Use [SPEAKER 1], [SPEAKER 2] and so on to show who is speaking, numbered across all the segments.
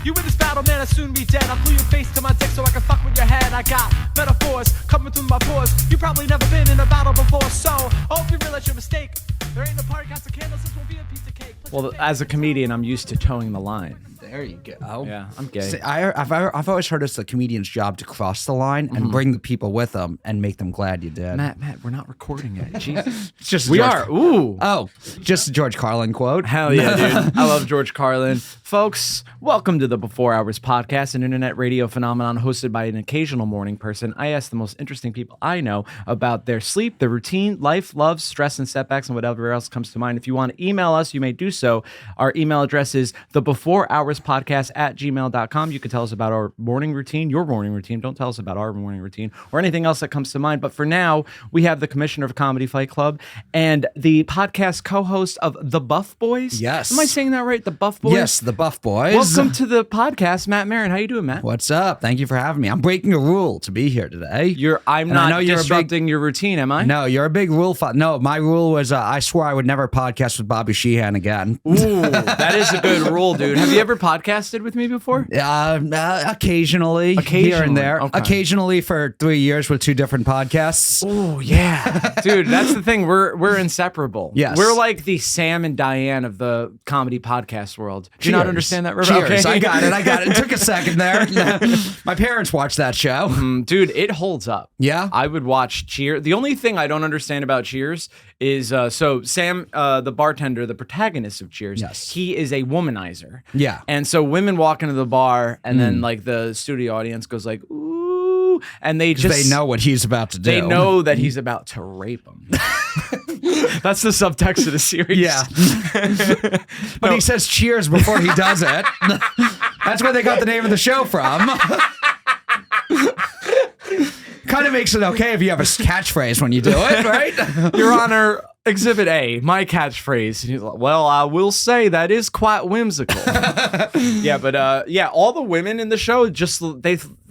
[SPEAKER 1] You in this battle, man, I'll soon be dead. I'll glue your face to my dick so I can fuck with your head. I got metaphors coming through my pores. You probably never been in a battle before, so I hope you realize your mistake. There ain't no party, got some candles, this will be a piece of cake.
[SPEAKER 2] Well, as a comedian, I'm used to towing the line.
[SPEAKER 3] There you go.
[SPEAKER 2] Yeah, I'm gay.
[SPEAKER 3] See, I've always heard it's the comedian's job to cross the line and bring the people with them and make them glad you did.
[SPEAKER 2] Matt, we're not recording it. Jesus.
[SPEAKER 3] It's just
[SPEAKER 2] We
[SPEAKER 3] George-
[SPEAKER 2] are. Ooh.
[SPEAKER 3] Oh, just a George Carlin quote.
[SPEAKER 2] Hell yeah, dude. I love George Carlin. Folks, welcome to the Before Hours podcast, an internet radio phenomenon hosted by an occasional morning person. I ask the most interesting people I know about their sleep, their routine, life, love, stress, and setbacks, and whatever else comes to mind. If you want to email us, you may do so. Our email address is thebeforehourspodcast@gmail.com. You can tell us about our morning routine, your morning routine. Don't tell us about our morning routine or anything else that comes to mind. But for now, we have the commissioner of Comedy Fight Club and the podcast co-host of The Buff Boys.
[SPEAKER 3] Yes.
[SPEAKER 2] Am I saying that right? The Buff Boys?
[SPEAKER 3] Yes, the Buff Boys.
[SPEAKER 2] Welcome to the podcast, Matt Maran. How you doing, Matt?
[SPEAKER 3] What's up? Thank you for having me. I'm breaking a rule to be here today.
[SPEAKER 2] I'm
[SPEAKER 3] And
[SPEAKER 2] not
[SPEAKER 3] I know you're a
[SPEAKER 2] disrupting your routine, am I?
[SPEAKER 3] No, you're a big rule. No, my rule was I swore I would never podcast with Bobby Sheehan again.
[SPEAKER 2] Ooh, that is a good rule, dude. Have you ever podcasted with me before?
[SPEAKER 3] Occasionally, here and there.
[SPEAKER 2] Okay.
[SPEAKER 3] Occasionally for 3 years with 2 different podcasts.
[SPEAKER 2] Oh yeah, dude. That's the thing. We're inseparable.
[SPEAKER 3] Yes.
[SPEAKER 2] We're like the Sam and Diane of the comedy podcast world. Do you not
[SPEAKER 3] Cheers.
[SPEAKER 2] understand that? River?
[SPEAKER 3] Cheers.
[SPEAKER 2] Okay.
[SPEAKER 3] I got it. It took a second there. My parents watched that show.
[SPEAKER 2] Dude, it holds up.
[SPEAKER 3] Yeah?
[SPEAKER 2] I would watch Cheers. The only thing I don't understand about Cheers is so Sam, the bartender, the protagonist of Cheers,
[SPEAKER 3] Yes.
[SPEAKER 2] he is a womanizer.
[SPEAKER 3] Yeah.
[SPEAKER 2] And so women walk into the bar and then like the studio audience goes like, ooh, and they just
[SPEAKER 3] They know what he's about to do.
[SPEAKER 2] They know that he's about to rape them. That's the subtext of the series.
[SPEAKER 3] Yeah. But he says cheers before he does it. That's where they got the name of the show from. Kind of makes it okay if you have a catchphrase when you do it, right?
[SPEAKER 2] Your Honor, Exhibit A, my catchphrase. And he's like, well, I will say that is quite whimsical. Yeah, but all the women in the show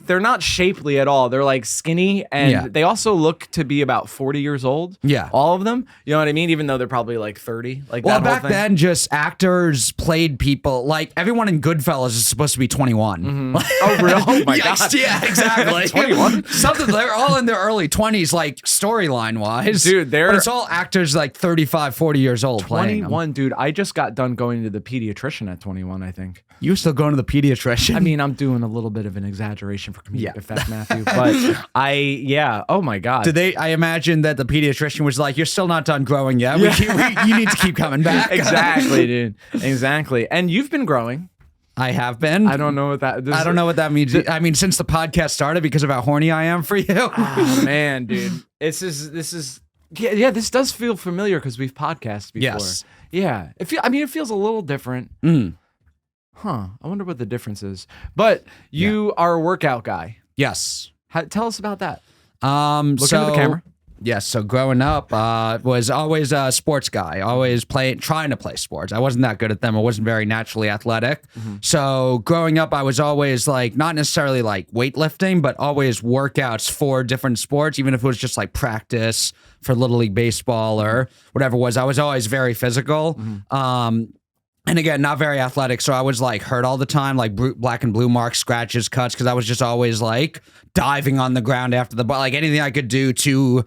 [SPEAKER 2] they're not shapely at all. They're like skinny, and they also look to be about 40 years old.
[SPEAKER 3] Yeah.
[SPEAKER 2] All of them. You know what I mean? Even though they're probably like 30. Like
[SPEAKER 3] Well,
[SPEAKER 2] that whole
[SPEAKER 3] back
[SPEAKER 2] thing.
[SPEAKER 3] then, just actors played people. Like, everyone in Goodfellas is supposed to be 21.
[SPEAKER 2] Oh, real? Oh, my
[SPEAKER 3] Yikes,
[SPEAKER 2] God.
[SPEAKER 3] yeah, exactly.
[SPEAKER 2] 21?
[SPEAKER 3] Something, they're all in their early 20s, like, storyline-wise.
[SPEAKER 2] Dude,
[SPEAKER 3] But it's all actors, like, 35, 40 years old playing them.
[SPEAKER 2] 21, dude. I just got done going to the pediatrician at 21, I think.
[SPEAKER 3] You were still going to the pediatrician?
[SPEAKER 2] I mean, I'm doing a little bit of an exaggeration for comedic effect, Matthew, but oh my God.
[SPEAKER 3] I imagine that the pediatrician was like, you're still not done growing yet. You need to keep coming back.
[SPEAKER 2] Exactly, dude. Exactly. And you've been growing.
[SPEAKER 3] I have been.
[SPEAKER 2] I don't know what that
[SPEAKER 3] I don't know what that means. I mean, since the podcast started, because of how horny I am for you.
[SPEAKER 2] Oh, man, dude. This does feel familiar because we've podcasted before.
[SPEAKER 3] Yes.
[SPEAKER 2] Yeah. It feels a little different. Huh. I wonder what the difference is. But you are a workout guy.
[SPEAKER 3] Yes.
[SPEAKER 2] Tell us about that.
[SPEAKER 3] Look
[SPEAKER 2] into the camera.
[SPEAKER 3] Yes. So growing up, was always a sports guy. Always trying to play sports. I wasn't that good at them. I wasn't very naturally athletic. So growing up, I was always like not necessarily like weightlifting, but always workouts for different sports. Even if it was just like practice for Little League baseball or whatever it was, I was always very physical. And again, not very athletic, so I was like hurt all the time, like black and blue marks, scratches, cuts, because I was just always like diving on the ground after the ball, like anything I could do to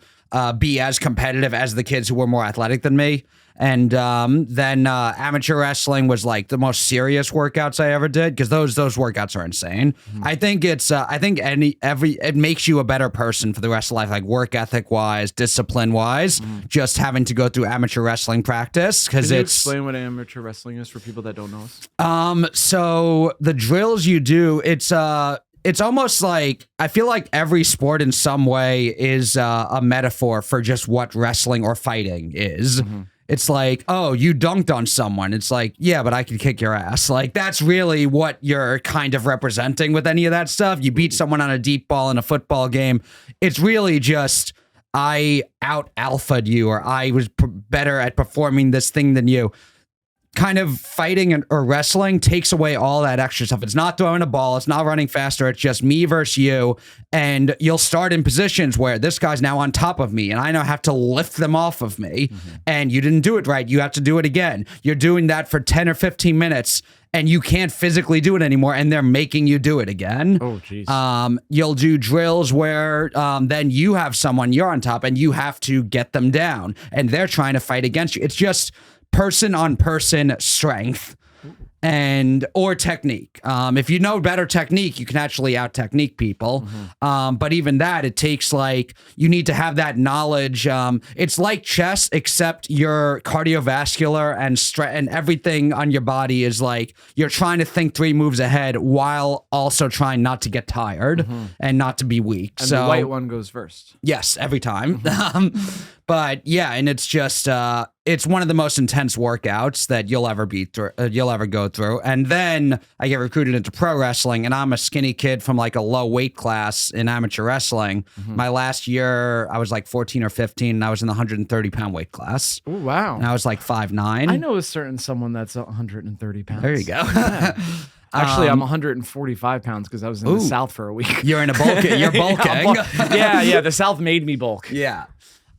[SPEAKER 3] be as competitive as the kids who were more athletic than me. And then amateur wrestling was like the most serious workouts I ever did, because those workouts are insane. I think it's it makes you a better person for the rest of life, like work ethic wise, discipline wise, just having to go through amateur wrestling practice, because
[SPEAKER 2] Can you
[SPEAKER 3] it's
[SPEAKER 2] explain what amateur wrestling is for people that don't know us?
[SPEAKER 3] So the drills you do, it's almost like, I feel like every sport in some way is a metaphor for just what wrestling or fighting is. It's like, oh, you dunked on someone. It's like, yeah, but I can kick your ass. Like, that's really what you're kind of representing with any of that stuff. You beat someone on a deep ball in a football game. It's really just, I out-alpha'd you, or I was better at performing this thing than you. Kind of fighting or wrestling takes away all that extra stuff. It's not throwing a ball. It's not running faster. It's just me versus you. And you'll start in positions where this guy's now on top of me and I now have to lift them off of me. And you didn't do it right. You have to do it again. You're doing that for 10 or 15 minutes. and you can't physically do it anymore, and they're making you do it again.
[SPEAKER 2] Oh, jeez.
[SPEAKER 3] You'll do drills where then you have someone, you're on top, and you have to get them down, and they're trying to fight against you. It's just person on person strength and or technique. If you know better technique, you can actually out technique people. But even that, it takes like, you need to have that knowledge. It's like chess, except your cardiovascular and everything on your body is like, you're trying to think 3 moves ahead while also trying not to get tired and not to be weak.
[SPEAKER 2] And
[SPEAKER 3] so
[SPEAKER 2] the white one goes first.
[SPEAKER 3] yes, every time. But yeah, and it's just it's one of the most intense workouts that you'll ever go through. And then I get recruited into pro wrestling, and I'm a skinny kid from like a low weight class in amateur wrestling. My last year, I was like 14 or 15, and I was in the 130-pound weight class.
[SPEAKER 2] Oh, wow.
[SPEAKER 3] And I was like 5'9".
[SPEAKER 2] I know a certain someone that's 130 pounds.
[SPEAKER 3] There you go.
[SPEAKER 2] Actually, I'm 145 pounds because I was in the South for a week.
[SPEAKER 3] You're in a bulk. You're bulking.
[SPEAKER 2] Yeah. The South made me bulk.
[SPEAKER 3] Yeah.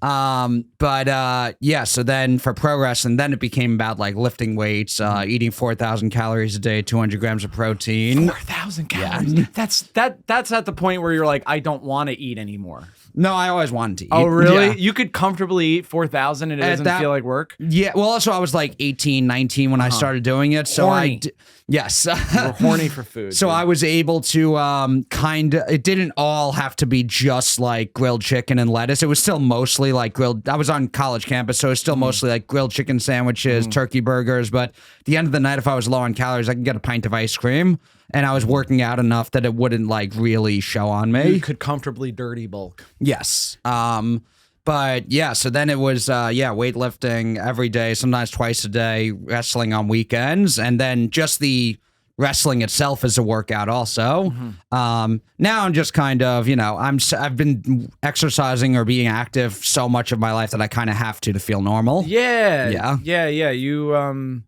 [SPEAKER 3] Yeah, so then for pro wrestling, then it became about like lifting weights, eating 4,000 calories a day, 200 grams of protein.
[SPEAKER 2] 4,000 calories. That's at the point where you're like, I don't want to eat anymore.
[SPEAKER 3] No, I always wanted to eat.
[SPEAKER 2] Oh, really?
[SPEAKER 3] Yeah.
[SPEAKER 2] You could comfortably eat 4,000 and it doesn't feel like work?
[SPEAKER 3] Yeah. Well, also I was like 18, 19 when I started doing it. So
[SPEAKER 2] Horny.
[SPEAKER 3] yes.
[SPEAKER 2] We're horny for food.
[SPEAKER 3] So
[SPEAKER 2] dude.
[SPEAKER 3] I was able to it didn't all have to be just like grilled chicken and lettuce. It was still mostly like grilled. I was on college campus, so it was still mostly like grilled chicken sandwiches, turkey burgers. But at the end of the night, if I was low on calories, I could get a pint of ice cream. And I was working out enough that it wouldn't like really show on me.
[SPEAKER 2] You could comfortably dirty bulk.
[SPEAKER 3] Yes. But yeah, so then it was weightlifting every day, sometimes twice a day, wrestling on weekends, and then just the wrestling itself is a workout also. Now I'm just kind of, I've been exercising or being active so much of my life that I kind of have to feel normal.
[SPEAKER 2] Yeah. You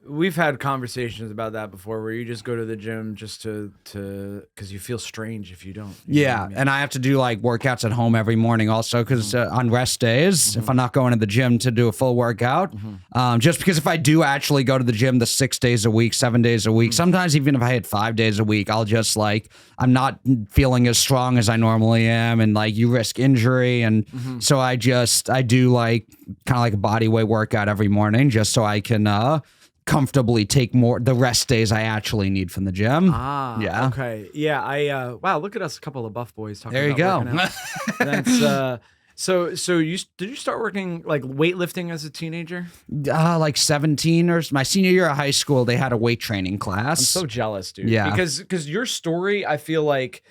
[SPEAKER 2] we've had conversations about that before, where you just go to the gym just to because you feel strange if you don't. You know what I mean?
[SPEAKER 3] And I have to do like workouts at home every morning also because on rest days, if I'm not going to the gym to do a full workout, just because if I do actually go to the gym the 6 days a week, 7 days a week, sometimes even if I hit 5 days a week, I'll just like, I'm not feeling as strong as I normally am, and like you risk injury, and so I do like kind of like a body weight workout every morning just so I can comfortably take more the rest days I actually need from the gym. Yeah.
[SPEAKER 2] Okay. Yeah. Wow. Look at us, a couple of buff boys talking.
[SPEAKER 3] There you
[SPEAKER 2] about
[SPEAKER 3] go.
[SPEAKER 2] working out. That's so did you start working like weightlifting as a teenager?
[SPEAKER 3] Like 17 or my senior year of high school, they had a weight training class.
[SPEAKER 2] I'm so jealous, dude.
[SPEAKER 3] Yeah.
[SPEAKER 2] Because your story, I feel like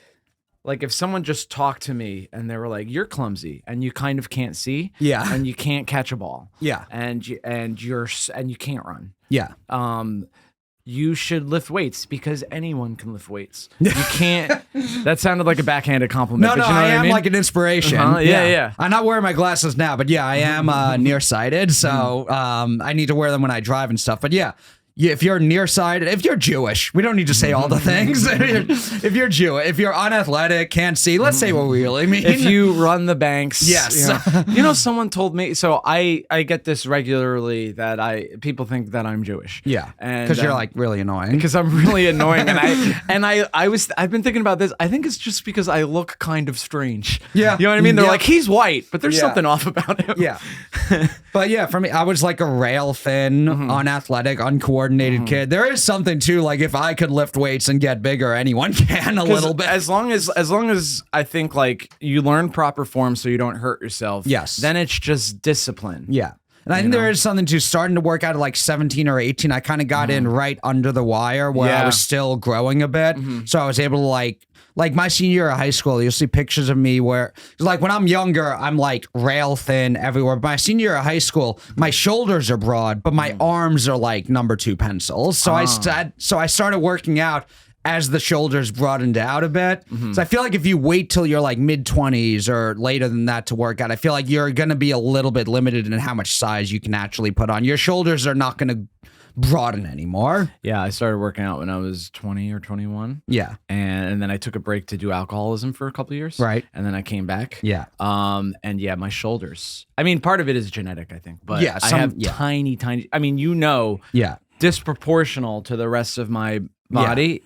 [SPEAKER 2] if someone just talked to me and they were like, "You're clumsy and you kind of can't see, and you can't catch a ball, and you can't run, you should lift weights because anyone can lift weights. You can't." That sounded like a backhanded compliment.
[SPEAKER 3] No,
[SPEAKER 2] but you know
[SPEAKER 3] I
[SPEAKER 2] what
[SPEAKER 3] am
[SPEAKER 2] I mean?
[SPEAKER 3] like an inspiration.
[SPEAKER 2] Yeah.
[SPEAKER 3] I'm not wearing my glasses now, but yeah, I am nearsighted, so I need to wear them when I drive and stuff. But yeah, if you're nearsighted, if you're Jewish, we don't need to say all the things. If you're Jewish, if you're unathletic, can't see, let's say what we really mean.
[SPEAKER 2] If you run the banks,
[SPEAKER 3] yes.
[SPEAKER 2] Someone told me. So I get this regularly that people think that I'm Jewish.
[SPEAKER 3] Yeah,
[SPEAKER 2] and
[SPEAKER 3] because you're like really annoying.
[SPEAKER 2] Because I'm really annoying, and I've been thinking about this. I think it's just because I look kind of strange.
[SPEAKER 3] Yeah,
[SPEAKER 2] you know what I mean. They're like, he's white, but there's
[SPEAKER 3] Yeah.
[SPEAKER 2] something off about him.
[SPEAKER 3] Yeah, but yeah, for me, I was like a rail thin, unathletic, uncoordinated kid. There is something too, like if I could lift weights and get bigger, anyone can a little bit.
[SPEAKER 2] As long as I think like you learn proper form so you don't hurt yourself.
[SPEAKER 3] Yes.
[SPEAKER 2] Then it's just discipline.
[SPEAKER 3] Yeah. And I think there is something to starting to work out at like 17 or 18. I kind of got in right under the wire where I was still growing a bit. So I was able to like my senior year of high school, you'll see pictures of me where like when I'm younger, I'm like rail thin everywhere. But my senior year of high school, my shoulders are broad, but my arms are like number 2 pencils. So I started working out as the shoulders broadened out a bit. So I feel like if you wait till you're like mid-20s or later than that to work out, I feel like you're going to be a little bit limited in how much size you can actually put on. Your shoulders are not going to broaden anymore.
[SPEAKER 2] Yeah, I started working out when I was 20 or 21.
[SPEAKER 3] Yeah.
[SPEAKER 2] And then I took a break to do alcoholism for a couple of years.
[SPEAKER 3] Right.
[SPEAKER 2] And then I came back.
[SPEAKER 3] Yeah.
[SPEAKER 2] And yeah, my shoulders. I mean, part of it is genetic, I think. But
[SPEAKER 3] Yeah,
[SPEAKER 2] I have tiny. I mean,
[SPEAKER 3] Yeah.
[SPEAKER 2] disproportional to the rest of my body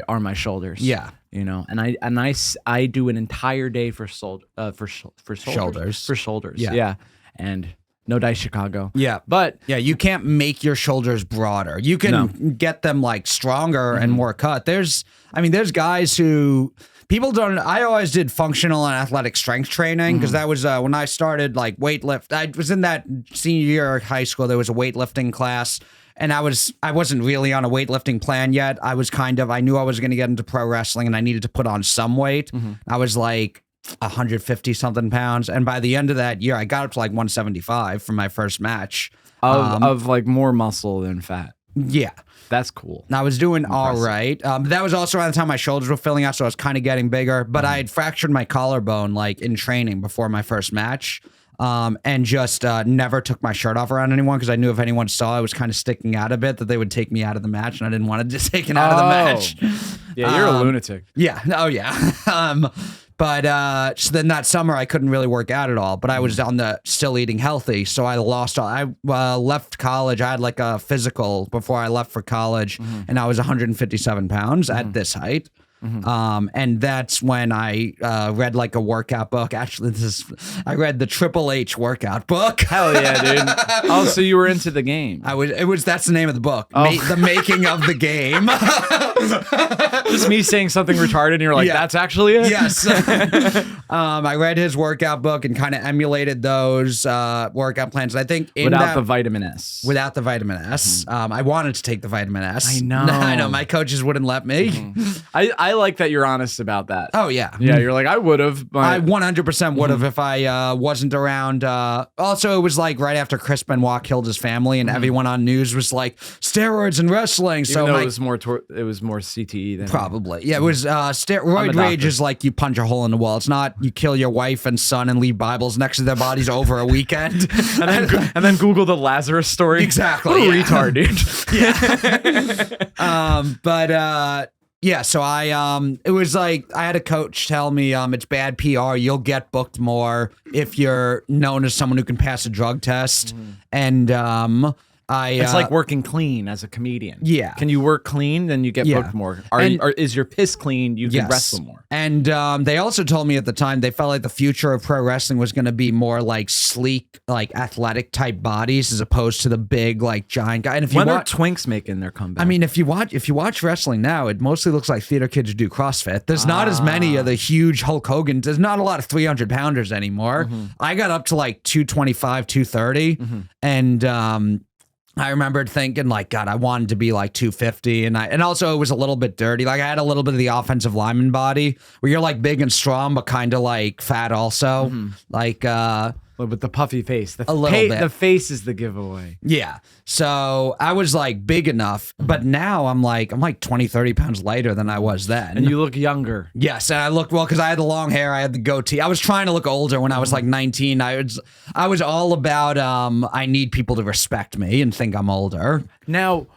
[SPEAKER 2] are my shoulders.
[SPEAKER 3] Yeah.
[SPEAKER 2] You know, and I do an entire day for shoulders.
[SPEAKER 3] Yeah.
[SPEAKER 2] Yeah. And no dice Chicago.
[SPEAKER 3] Yeah.
[SPEAKER 2] But
[SPEAKER 3] yeah, you can't make your shoulders broader. You can get them like stronger and more cut. There's guys who people don't. I always did functional and athletic strength training because that was when I started like weightlift. I was in that senior year of high school. There was a weightlifting class. And I wasn't really on a weightlifting plan yet. I knew I was going to get into pro wrestling and I needed to put on some weight. I was like 150 something pounds. And by the end of that year, I got up to like 175 for my first match.
[SPEAKER 2] Of like more muscle than fat.
[SPEAKER 3] Yeah.
[SPEAKER 2] That's cool.
[SPEAKER 3] And I was doing all right. That was also around the time my shoulders were filling out, so I was kind of getting bigger. But I had fractured my collarbone like in training before my first match. And just never took my shirt off around anyone because I knew if anyone saw I was kind of sticking out a bit that they would take me out of the match, and I didn't want to just take it out of the match.
[SPEAKER 2] Yeah, you're a lunatic.
[SPEAKER 3] Yeah. Oh, yeah. But so then that summer I couldn't really work out at all, but I was on the still eating healthy. So I lost all, I left college. I had like a physical before I left for college and I was 157 pounds at this height. And that's when I read like a workout book. Actually, I read the Triple H workout book.
[SPEAKER 2] Hell yeah, dude. Oh, so you were into the game.
[SPEAKER 3] That's the name of the book. The Making of the Game.
[SPEAKER 2] Just me saying something retarded and you're like, that's actually it?
[SPEAKER 3] Yes. I read his workout book and kind of emulated those workout plans. And I think
[SPEAKER 2] without the vitamin S.
[SPEAKER 3] Without the vitamin S. I wanted to take the vitamin S.
[SPEAKER 2] I know.
[SPEAKER 3] I know. My coaches wouldn't let me.
[SPEAKER 2] I like that you're honest about that.
[SPEAKER 3] Oh, yeah.
[SPEAKER 2] Yeah, you're like, I would have.
[SPEAKER 3] I 100% would have if I wasn't around. Also, it was like right after Chris Benoit killed his family and everyone on news was like, steroids and wrestling.
[SPEAKER 2] Even
[SPEAKER 3] so
[SPEAKER 2] though it was more CTE than...
[SPEAKER 3] Probably. Yeah, it was steroid rage is like you punch a hole in the wall. It's not you kill your wife and son and leave Bibles next to their bodies over a weekend.
[SPEAKER 2] and then Google the Lazarus story.
[SPEAKER 3] Exactly.
[SPEAKER 2] What a retard, dude.
[SPEAKER 3] Yeah, so it was like I had a coach tell me it's bad PR. You'll get booked more if you're known as someone who can pass a drug test. And
[SPEAKER 2] it's like working clean as a comedian.
[SPEAKER 3] Yeah.
[SPEAKER 2] Can you work clean? Then you get booked more. Or is your piss clean? You can wrestle more.
[SPEAKER 3] And they also told me at the time they felt like the future of pro wrestling was going to be more like sleek, like athletic type bodies as opposed to the big, like giant guy. And if you
[SPEAKER 2] when are Twinks making their comeback?
[SPEAKER 3] I mean, if you watch wrestling now, it mostly looks like theater kids who do CrossFit. There's not as many of the huge Hulk Hogan. There's not a lot of 300 pounders anymore. I got up to like 225, 230, and I remembered thinking like, God, I wanted to be like 250. And also it was a little bit dirty. Like I had a little bit of the offensive lineman body where you're like big and strong, but kind of like fat also. Like,
[SPEAKER 2] with the puffy face.
[SPEAKER 3] A little bit.
[SPEAKER 2] The face is the giveaway.
[SPEAKER 3] Yeah. So I was like big enough, but now I'm like 20, 30 pounds lighter than I was then.
[SPEAKER 2] And you look younger.
[SPEAKER 3] Yes. And I looked, well, because I had the long hair, I had the goatee. I was trying to look older when I was like 19. I was all about, I need people to respect me and think I'm older.
[SPEAKER 2] Now,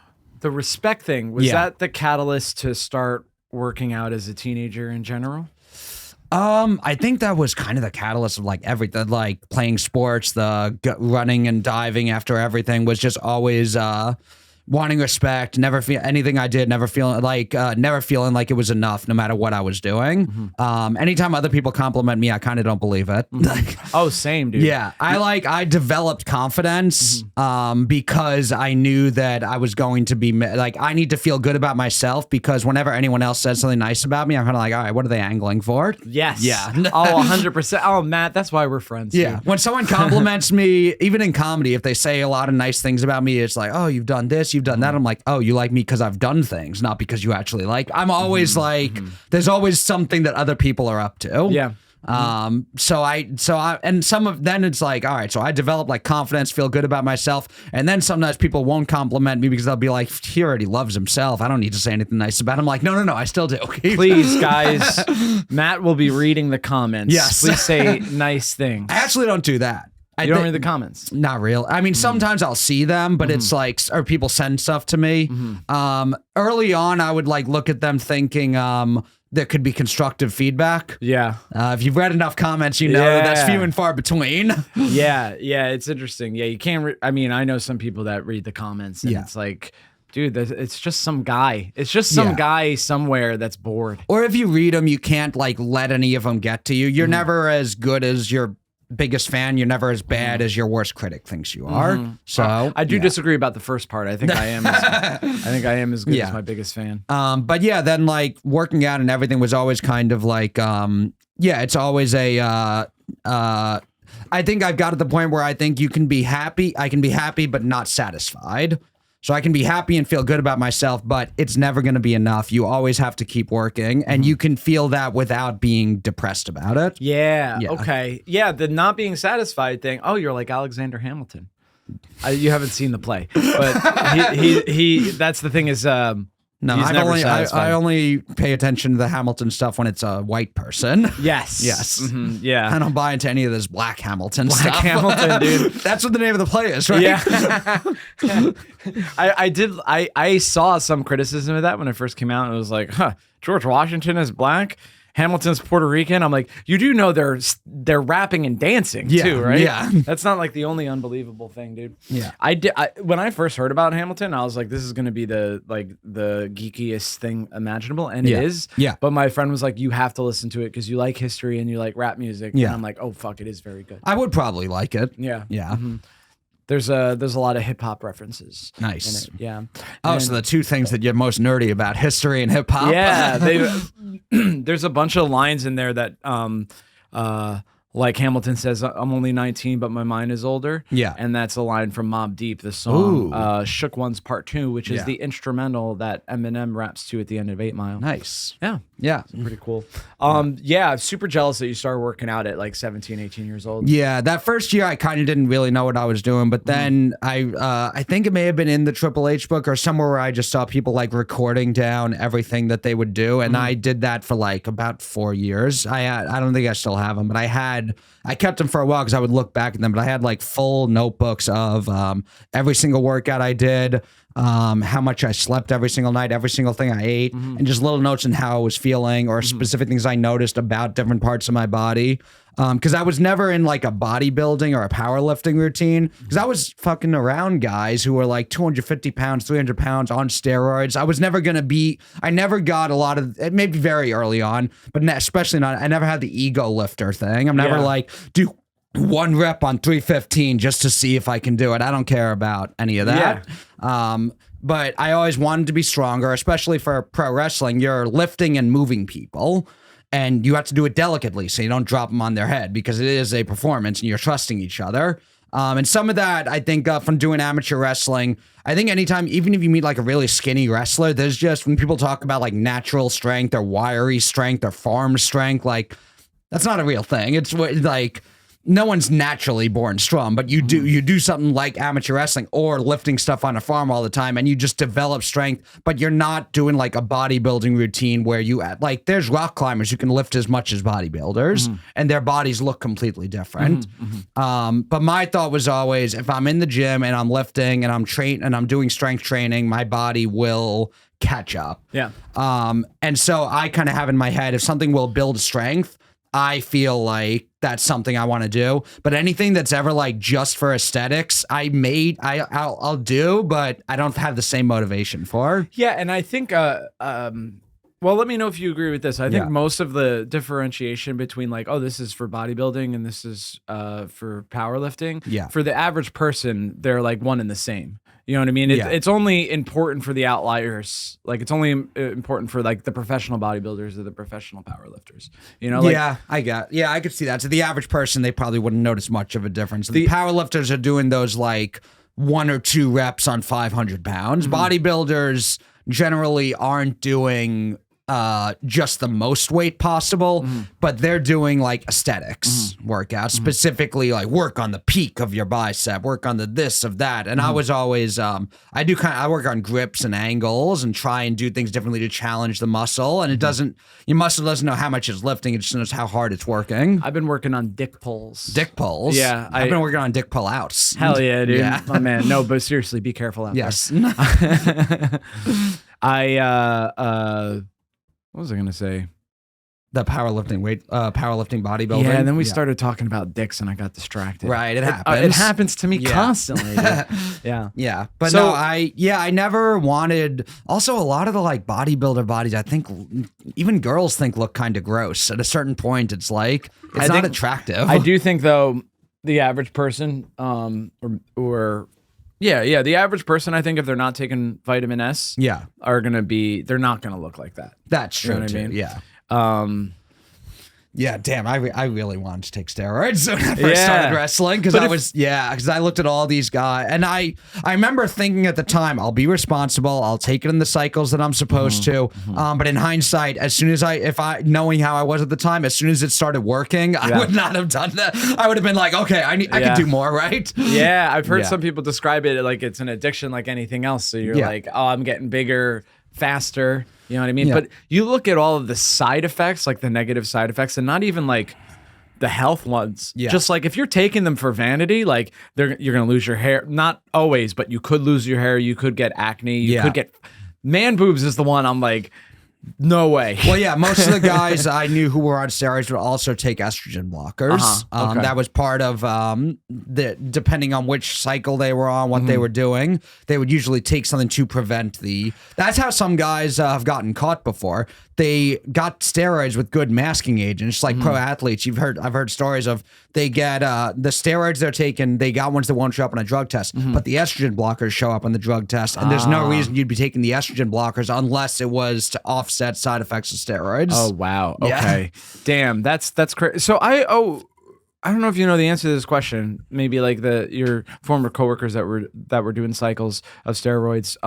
[SPEAKER 2] the respect thing, was that the catalyst to start working out as a teenager in general?
[SPEAKER 3] I think that was kind of the catalyst of like everything, like playing sports, the running and diving after everything was just always wanting respect, never feel anything I did, never feeling like it was enough, no matter what I was doing. Anytime other people compliment me, I kind of don't believe it.
[SPEAKER 2] Oh, same, dude.
[SPEAKER 3] Yeah, I developed confidence because I knew that I was going to be like, I need to feel good about myself because whenever anyone else says something nice about me, I'm kind of like, all right, what are they angling for?
[SPEAKER 2] Yes.
[SPEAKER 3] Yeah.
[SPEAKER 2] Oh, 100%. Oh, Matt, that's why we're friends.
[SPEAKER 3] Yeah.
[SPEAKER 2] Dude.
[SPEAKER 3] When someone compliments me, even in comedy, if they say a lot of nice things about me, it's like, oh, you've done this, you've done that. I'm like, oh, you like me because I've done things, not because you actually like. I'm always like, there's always something that other people are up to.
[SPEAKER 2] Yeah.
[SPEAKER 3] And then it's like, all right, so I develop like confidence, feel good about myself. And then sometimes people won't compliment me because they'll be like, he already loves himself. I don't need to say anything nice about him. I'm like, no, I still do.
[SPEAKER 2] Please, guys, Matt will be reading the comments.
[SPEAKER 3] Yes.
[SPEAKER 2] Please say nice things.
[SPEAKER 3] I actually don't do that.
[SPEAKER 2] You don't read the comments?
[SPEAKER 3] Not real. I mean, sometimes I'll see them, but it's like, or people send stuff to me. Early on, I would like look at them thinking, there could be constructive feedback.
[SPEAKER 2] Yeah.
[SPEAKER 3] If you've read enough comments, you know that that's few and far between.
[SPEAKER 2] Yeah, it's interesting. Yeah, you can't. I mean, I know some people that read the comments, and it's like, dude, it's just some guy. It's just some guy somewhere that's bored.
[SPEAKER 3] Or if you read them, you can't like let any of them get to you. You're never as good as your biggest fan. You're never as bad as your worst critic thinks you are. So
[SPEAKER 2] I do disagree about the first part. I think I am. As good as my biggest fan.
[SPEAKER 3] But yeah, then like working out and everything was always kind of like, it's always a. I think I've got to the point where I think you can be happy. I can be happy, but not satisfied. So I can be happy and feel good about myself, but it's never going to be enough. You always have to keep working, and you can feel that without being depressed about it.
[SPEAKER 2] Yeah. Okay. Yeah. The not being satisfied thing. Oh, you're like Alexander Hamilton. You haven't seen the play, but he. That's the thing is.
[SPEAKER 3] No, I only pay attention to the Hamilton stuff when it's a white person.
[SPEAKER 2] Yes. Yeah.
[SPEAKER 3] I don't buy into any of this Black Hamilton stuff.
[SPEAKER 2] Black Hamilton, dude.
[SPEAKER 3] That's what the name of the play is, right?
[SPEAKER 2] Yeah. I saw some criticism of that when it first came out, and it was like, George Washington is black, Hamilton's Puerto Rican. I'm like, you do know they're rapping and dancing too, right?
[SPEAKER 3] Yeah.
[SPEAKER 2] That's not like the only unbelievable thing, dude.
[SPEAKER 3] Yeah.
[SPEAKER 2] When I first heard about Hamilton, I was like, this is gonna be the geekiest thing imaginable, and it is.
[SPEAKER 3] Yeah.
[SPEAKER 2] But my friend was like, you have to listen to it because you like history and you like rap music.
[SPEAKER 3] Yeah.
[SPEAKER 2] And I'm like, oh fuck, it is very good.
[SPEAKER 3] I would probably like it.
[SPEAKER 2] Yeah.
[SPEAKER 3] Yeah.
[SPEAKER 2] There's a lot of hip hop references.
[SPEAKER 3] Nice.
[SPEAKER 2] In it. Yeah.
[SPEAKER 3] So the two things that you're most nerdy about, history and hip hop.
[SPEAKER 2] Yeah. There's a bunch of lines in there that like Hamilton says, I'm only 19, but my mind is older.
[SPEAKER 3] Yeah.
[SPEAKER 2] And that's a line from Mobb Deep, the song Shook Ones Part 2, which is the instrumental that Eminem raps to at the end of 8 Mile.
[SPEAKER 3] Nice.
[SPEAKER 2] Yeah.
[SPEAKER 3] Yeah.
[SPEAKER 2] It's pretty cool. Super jealous that you started working out at like 17, 18 years old.
[SPEAKER 3] Yeah. That first year, I kind of didn't really know what I was doing. But then I think it may have been in the Triple H book or somewhere where I just saw people like recording down everything that they would do. And I did that for like about 4 years. I don't think I still have them, but I kept them for a while because I would look back at them, but I had like full notebooks of every single workout I did, how much I slept every single night, every single thing I ate, and just little notes on how I was feeling or specific things I noticed about different parts of my body. Because I was never in like a bodybuilding or a powerlifting routine because I was fucking around guys who were like 250 pounds, 300 pounds on steroids. I never got a lot of, maybe very early on, but especially not, I never had the ego lifter thing. I'm never like, do 1 rep on 315 just to see if I can do it. I don't care about any of that. But I always wanted to be stronger, especially for pro wrestling. You're lifting and moving people. And you have to do it delicately so you don't drop them on their head because it is a performance and you're trusting each other. And some of that, I think, from doing amateur wrestling, I think anytime, even if you meet like a really skinny wrestler, there's just, when people talk about like natural strength or wiry strength or farm strength, like that's not a real thing. It's like, no one's naturally born strong, but you do something like amateur wrestling or lifting stuff on a farm all the time, and you just develop strength, but you're not doing like a bodybuilding routine where like there's rock climbers who can lift as much as bodybuilders and their bodies look completely different. But my thought was always, if I'm in the gym and I'm lifting and I'm doing strength training, my body will catch up.
[SPEAKER 2] Yeah.
[SPEAKER 3] And so I kind of have in my head, if something will build strength, I feel like that's something I want to do. But anything that's ever like just for aesthetics, I'll do, but I don't have the same motivation for.
[SPEAKER 2] Yeah, and I think well, let me know if you agree with this. I think most of the differentiation between like, oh, this is for bodybuilding and this is for powerlifting.
[SPEAKER 3] Yeah.
[SPEAKER 2] For the average person, they're like one and the same. You know what I mean? It's only important for the outliers. Like it's only important for like the professional bodybuilders or the professional powerlifters. You know? Like,
[SPEAKER 3] I could see that. So the average person, they probably wouldn't notice much of a difference. The powerlifters are doing those like 1 or 2 reps on 500 pounds. Bodybuilders generally aren't doing just the most weight possible, but they're doing like aesthetics workouts, specifically like work on the peak of your bicep, work on the this of that. And I was always, I work on grips and angles and try and do things differently to challenge the muscle. And your muscle doesn't know how much it's lifting. It just knows how hard it's working.
[SPEAKER 2] I've been working on dick pulls.
[SPEAKER 3] Dick pulls?
[SPEAKER 2] Yeah.
[SPEAKER 3] I've been working on dick pull outs.
[SPEAKER 2] Hell yeah, dude. Yeah. My man. No, but seriously, be careful out there. What was I gonna say?
[SPEAKER 3] The powerlifting bodybuilding.
[SPEAKER 2] Yeah, and then we started talking about dicks, and I got distracted.
[SPEAKER 3] Right, it
[SPEAKER 2] It
[SPEAKER 3] happens.
[SPEAKER 2] happens to me constantly. Dude. Yeah.
[SPEAKER 3] Yeah, but
[SPEAKER 2] So-
[SPEAKER 3] no, I never wanted. Also, a lot of the like bodybuilder bodies, I think even girls think look kind of gross. At a certain point, it's like it's not
[SPEAKER 2] think-
[SPEAKER 3] attractive.
[SPEAKER 2] I do think though the average person, or the average person, I think if they're not taking vitamin S,
[SPEAKER 3] Yeah,
[SPEAKER 2] they're not gonna look like that.
[SPEAKER 3] that's
[SPEAKER 2] You know
[SPEAKER 3] true
[SPEAKER 2] what I
[SPEAKER 3] too.
[SPEAKER 2] mean?
[SPEAKER 3] Yeah. Yeah, damn. I really wanted to take steroids when I first
[SPEAKER 2] Yeah.
[SPEAKER 3] started wrestling because because I looked at all these guys and I remember thinking at the time, I'll be responsible, I'll take it in the cycles that I'm supposed to. But in hindsight, as soon as knowing how I was at the time, as soon as it started working, I would not have done that. I would have been like, okay, I could do more, right?
[SPEAKER 2] Yeah, I've heard
[SPEAKER 3] Yeah.
[SPEAKER 2] some people describe it like it's an addiction like anything else. So you're
[SPEAKER 3] Yeah.
[SPEAKER 2] like, oh, I'm getting bigger, faster. You know what I mean?
[SPEAKER 3] Yeah.
[SPEAKER 2] But you look at all of the side effects, like the negative side effects, and not even like the health ones.
[SPEAKER 3] Yeah.
[SPEAKER 2] Just like if you're taking them for vanity, like you're gonna lose your hair. Not always, but you could lose your hair. You could get acne. You could get man boobs is the one I'm like, no way.
[SPEAKER 3] Well, yeah, most of the guys I knew who were on steroids would also take estrogen blockers.
[SPEAKER 2] Okay.
[SPEAKER 3] That was part of depending on which cycle they were on, what they were doing, they would usually take something to prevent that's how some guys have gotten caught before. They got steroids with good masking agents, like pro athletes. I've heard stories of they get the steroids they're taking, they got ones that won't show up on a drug test, but the estrogen blockers show up on the drug test. And there's no reason you'd be taking the estrogen blockers unless it was to offset side effects of steroids.
[SPEAKER 2] Oh wow.
[SPEAKER 3] Yeah.
[SPEAKER 2] Okay. Damn. That's crazy. So I don't know if you know the answer to this question. Maybe like your former coworkers that were doing cycles of steroids.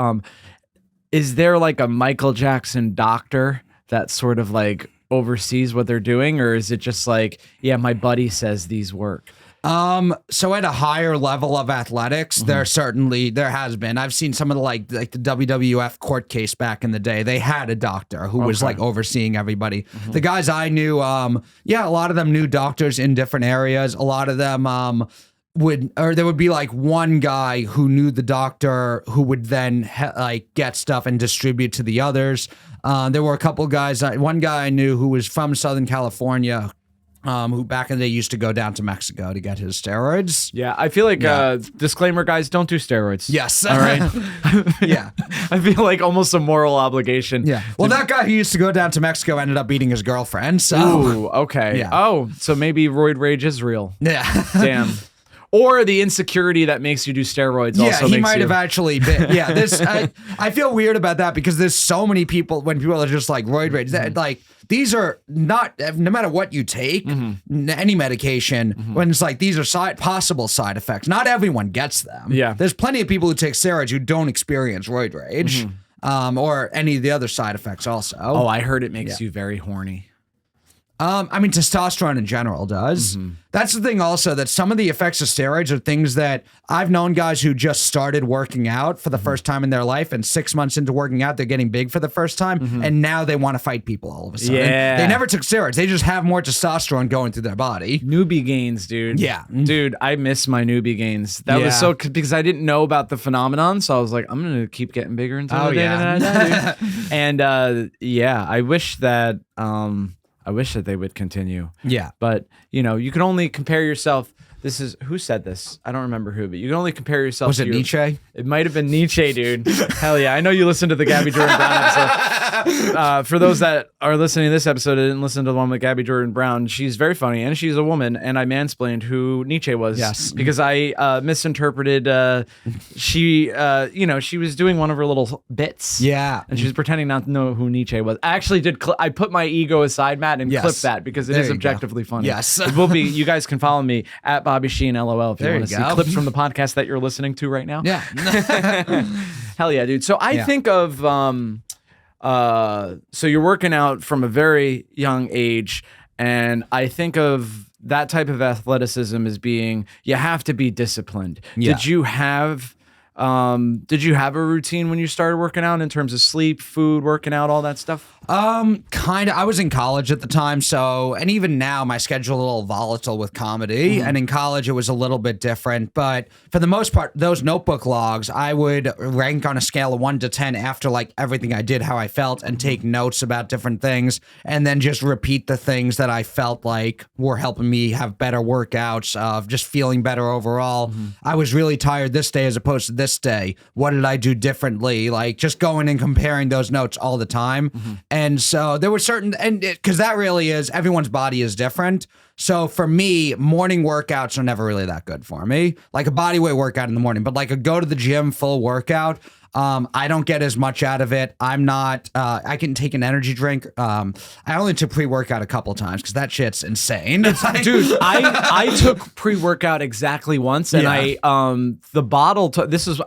[SPEAKER 2] Is there like a Michael Jackson doctor that sort of like oversees what they're doing, or is it just like, yeah, my buddy says these work?
[SPEAKER 3] So at a higher level of athletics, there has been. I've seen some of the like the WWF court case back in the day. They had a doctor who was like overseeing everybody. The guys I knew, a lot of them knew doctors in different areas. A lot of them there would be like one guy who knew the doctor who would then like get stuff and distribute to the others. There were a couple guys. One guy I knew who was from Southern California, who back in the day used to go down to Mexico to get his steroids.
[SPEAKER 2] Yeah, I feel like disclaimer, guys, don't do steroids.
[SPEAKER 3] Yes.
[SPEAKER 2] All right.
[SPEAKER 3] Yeah.
[SPEAKER 2] I feel like almost a moral obligation.
[SPEAKER 3] Yeah. Well, that guy who used to go down to Mexico ended up beating his girlfriend. So.
[SPEAKER 2] Ooh, okay.
[SPEAKER 3] Yeah.
[SPEAKER 2] Oh, so maybe roid rage is real.
[SPEAKER 3] Yeah.
[SPEAKER 2] Damn. Or the insecurity that makes you do steroids also
[SPEAKER 3] he
[SPEAKER 2] makes
[SPEAKER 3] might
[SPEAKER 2] you...
[SPEAKER 3] have actually been. Yeah, I feel weird about that because there's so many people when people are just like roid rage. That, like these are not, no matter what you take, any medication, when it's like these are possible side effects. Not everyone gets them.
[SPEAKER 2] Yeah.
[SPEAKER 3] There's plenty of people who take steroids who don't experience roid rage, or any of the other side effects also.
[SPEAKER 2] Oh, I heard it makes you very horny.
[SPEAKER 3] I mean, testosterone in general does. That's the thing also, that some of the effects of steroids are things that I've known guys who just started working out for the first time in their life, and 6 months into working out, they're getting big for the first time, and now they want to fight people all of a sudden.
[SPEAKER 2] Yeah.
[SPEAKER 3] They never took steroids. They just have more testosterone going through their body.
[SPEAKER 2] Newbie gains, dude.
[SPEAKER 3] Yeah.
[SPEAKER 2] Dude, I miss my newbie gains. That was
[SPEAKER 3] Yeah.
[SPEAKER 2] so, because I didn't know about the phenomenon, so I was like, I'm going to keep getting bigger until the day that I die, dude. And I wish that... I wish that they would continue.
[SPEAKER 3] Yeah.
[SPEAKER 2] But, you can only compare yourself. Who said this? I don't remember who, but you can only compare yourself
[SPEAKER 3] Was
[SPEAKER 2] to
[SPEAKER 3] it Nietzsche?
[SPEAKER 2] It might have been Nietzsche, dude. Hell yeah. I know you listened to the Gabby Jordan Brown episode. For those that are listening to this episode, I didn't listen to the one with Gabby Jordan Brown. She's very funny, and she's a woman, and I mansplained who Nietzsche was.
[SPEAKER 3] Yes.
[SPEAKER 2] Because I misinterpreted, she was doing one of her little bits.
[SPEAKER 3] Yeah.
[SPEAKER 2] And she was pretending not to know who Nietzsche was. I actually did. I put my ego aside, Matt, and
[SPEAKER 3] Yes.
[SPEAKER 2] clipped that because it
[SPEAKER 3] There
[SPEAKER 2] is
[SPEAKER 3] you go.
[SPEAKER 2] objectively funny.
[SPEAKER 3] Yes.
[SPEAKER 2] It will be. You guys can follow me at Bobby Sheen LOL if you
[SPEAKER 3] There
[SPEAKER 2] want to
[SPEAKER 3] you
[SPEAKER 2] see
[SPEAKER 3] go.
[SPEAKER 2] clips from the podcast that you're listening to right now.
[SPEAKER 3] Yeah.
[SPEAKER 2] Hell yeah, dude. So I think of so you're working out from a very young age, and I think of that type of athleticism as being you have to be disciplined.
[SPEAKER 3] Yeah.
[SPEAKER 2] Did you have Did you have a routine when you started working out in terms of sleep, food, working out, all that stuff?
[SPEAKER 3] Kind of. I was in college at the time, so, and even now my schedule a little volatile with comedy, and in college it was a little bit different, but for the most part, those notebook logs, I would rank on a scale of 1 to 10 after like everything I did, how I felt, and take notes about different things, and then just repeat the things that I felt like were helping me have better workouts, of just feeling better overall. I was really tired this day as opposed to this day. What did I do differently? Like just going and comparing those notes all the time. And so there were certain, and because that really is, everyone's body is different. So for me, morning workouts are never really that good for me. Like a body weight workout in the morning, but like a go to the gym full workout, I don't get as much out of it. I'm not, I can take an energy drink. I only took pre-workout a couple times because that shit's insane.
[SPEAKER 2] Dude, I took pre-workout exactly once, and the bottle,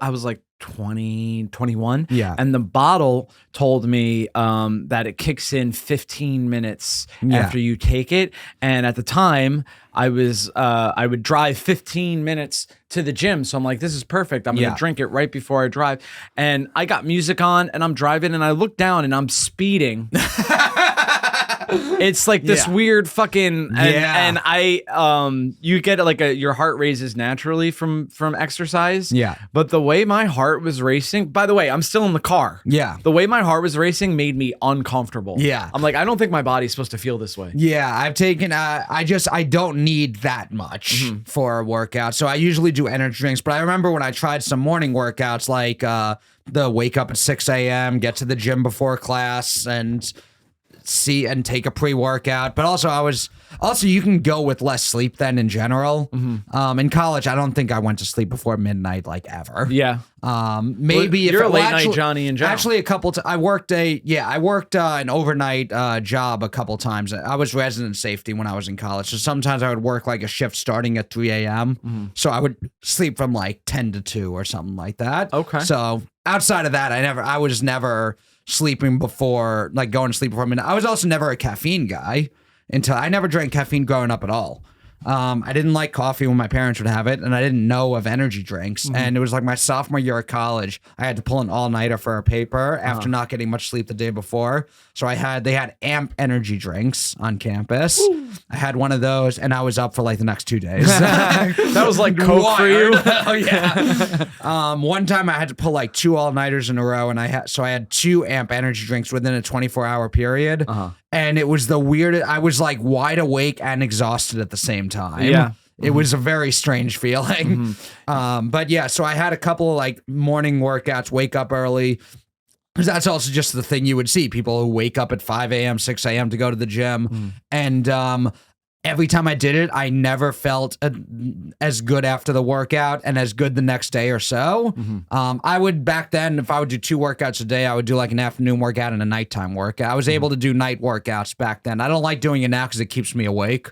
[SPEAKER 2] I was like 20, 21.
[SPEAKER 3] Yeah.
[SPEAKER 2] And the bottle told me that it kicks in 15 minutes after you take it. And at the time, I would drive 15 minutes to the gym. So I'm like, this is perfect. I'm going to drink it right before I drive. And I got music on and I'm driving and I look down and I'm speeding. It's like this weird fucking and I you get like your heart raises naturally from exercise.
[SPEAKER 3] Yeah.
[SPEAKER 2] But the way my heart was racing, by the way, I'm still in the car.
[SPEAKER 3] Yeah.
[SPEAKER 2] The way my heart was racing made me uncomfortable.
[SPEAKER 3] Yeah.
[SPEAKER 2] I'm like, I don't think my body's supposed to feel this way.
[SPEAKER 3] Yeah, I've taken, I don't need that much for a workout. So I usually do energy drinks, but I remember when I tried some morning workouts, like the wake up at 6 a.m., get to the gym before class and take a pre-workout. But also you can go with less sleep then in general. In college, I don't think I went to sleep before midnight like ever.
[SPEAKER 2] Yeah.
[SPEAKER 3] Maybe
[SPEAKER 2] you're
[SPEAKER 3] if
[SPEAKER 2] a late night Johnny in general.
[SPEAKER 3] Actually, a couple times. I worked an overnight job a couple times. I was resident safety when I was in college, so sometimes I would work like a shift starting at 3 a.m. So I would sleep from like 10 to 2 or something like that.
[SPEAKER 2] Okay.
[SPEAKER 3] So outside of that, I was never sleeping before, like going to sleep before midnight. I was also never a caffeine guy I never drank caffeine growing up at all. I didn't like coffee when my parents would have it, and I didn't know of energy drinks. And it was like my sophomore year of college, I had to pull an all-nighter for a paper after not getting much sleep the day before. So they had AMP energy drinks on campus. I had one of those, and I was up for like the next 2 days.
[SPEAKER 2] That was like Coke for you?
[SPEAKER 3] Oh yeah. One time I had to pull like 2 all-nighters in a row, and I had 2 AMP energy drinks within a 24-hour period. And it was the weirdest. I was like wide awake and exhausted at the same time.
[SPEAKER 2] Yeah.
[SPEAKER 3] It was a very strange feeling. But yeah, so I had a couple of like morning workouts, wake up early. Because that's also just the thing you would see. People who wake up at 5 a.m., 6 a.m. to go to the gym. And every time I did it, I never felt as good after the workout and as good the next day or so. I would, back then, if I would do 2 workouts a day, I would do like an afternoon workout and a nighttime workout. I was able to do night workouts back then. I don't like doing it now because it keeps me awake.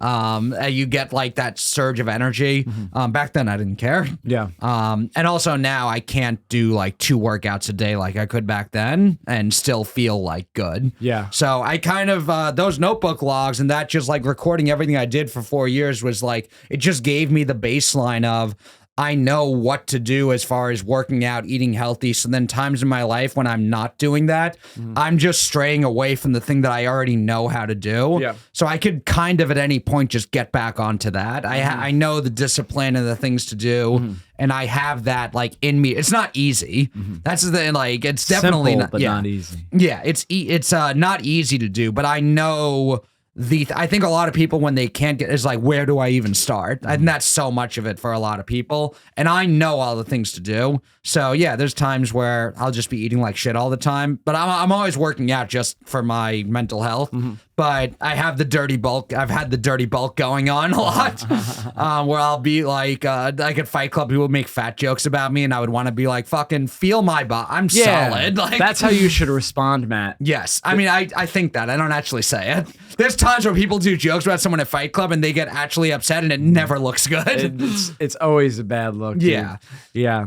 [SPEAKER 3] You get like that surge of energy. Back then I didn't care.
[SPEAKER 2] Yeah.
[SPEAKER 3] And also now I can't do like 2 workouts a day like I could back then and still feel like good.
[SPEAKER 2] Yeah.
[SPEAKER 3] So I kind of, those notebook logs and that just like recording everything I did for 4 years was like, it just gave me the baseline of, I know what to do as far as working out, eating healthy. So then times in my life when I'm not doing that, I'm just straying away from the thing that I already know how to do.
[SPEAKER 2] Yeah.
[SPEAKER 3] So I could kind of at any point just get back onto that. I know the discipline and the things to do. And I have that like in me. It's not easy. That's the thing. Like it's definitely
[SPEAKER 2] simple, but not easy.
[SPEAKER 3] Yeah, it's not easy to do, but I know I think a lot of people when they can't get is like, where do I even start? And that's so much of it for a lot of people. And I know all the things to do. So yeah, there's times where I'll just be eating like shit all the time, but I'm always working out just for my mental health. But I have the dirty bulk. I've had the dirty bulk going on a lot, where I'll be like at Fight Club, people would make fat jokes about me, and I would want to be like, fucking feel my butt. I'm solid. Like
[SPEAKER 2] that's how you should respond, Matt.
[SPEAKER 3] Yes. I mean, I think that. I don't actually say it. There's times where people do jokes about someone at Fight Club and they get actually upset and it never looks good.
[SPEAKER 2] It's always a bad look. Dude.
[SPEAKER 3] Yeah.
[SPEAKER 2] Yeah.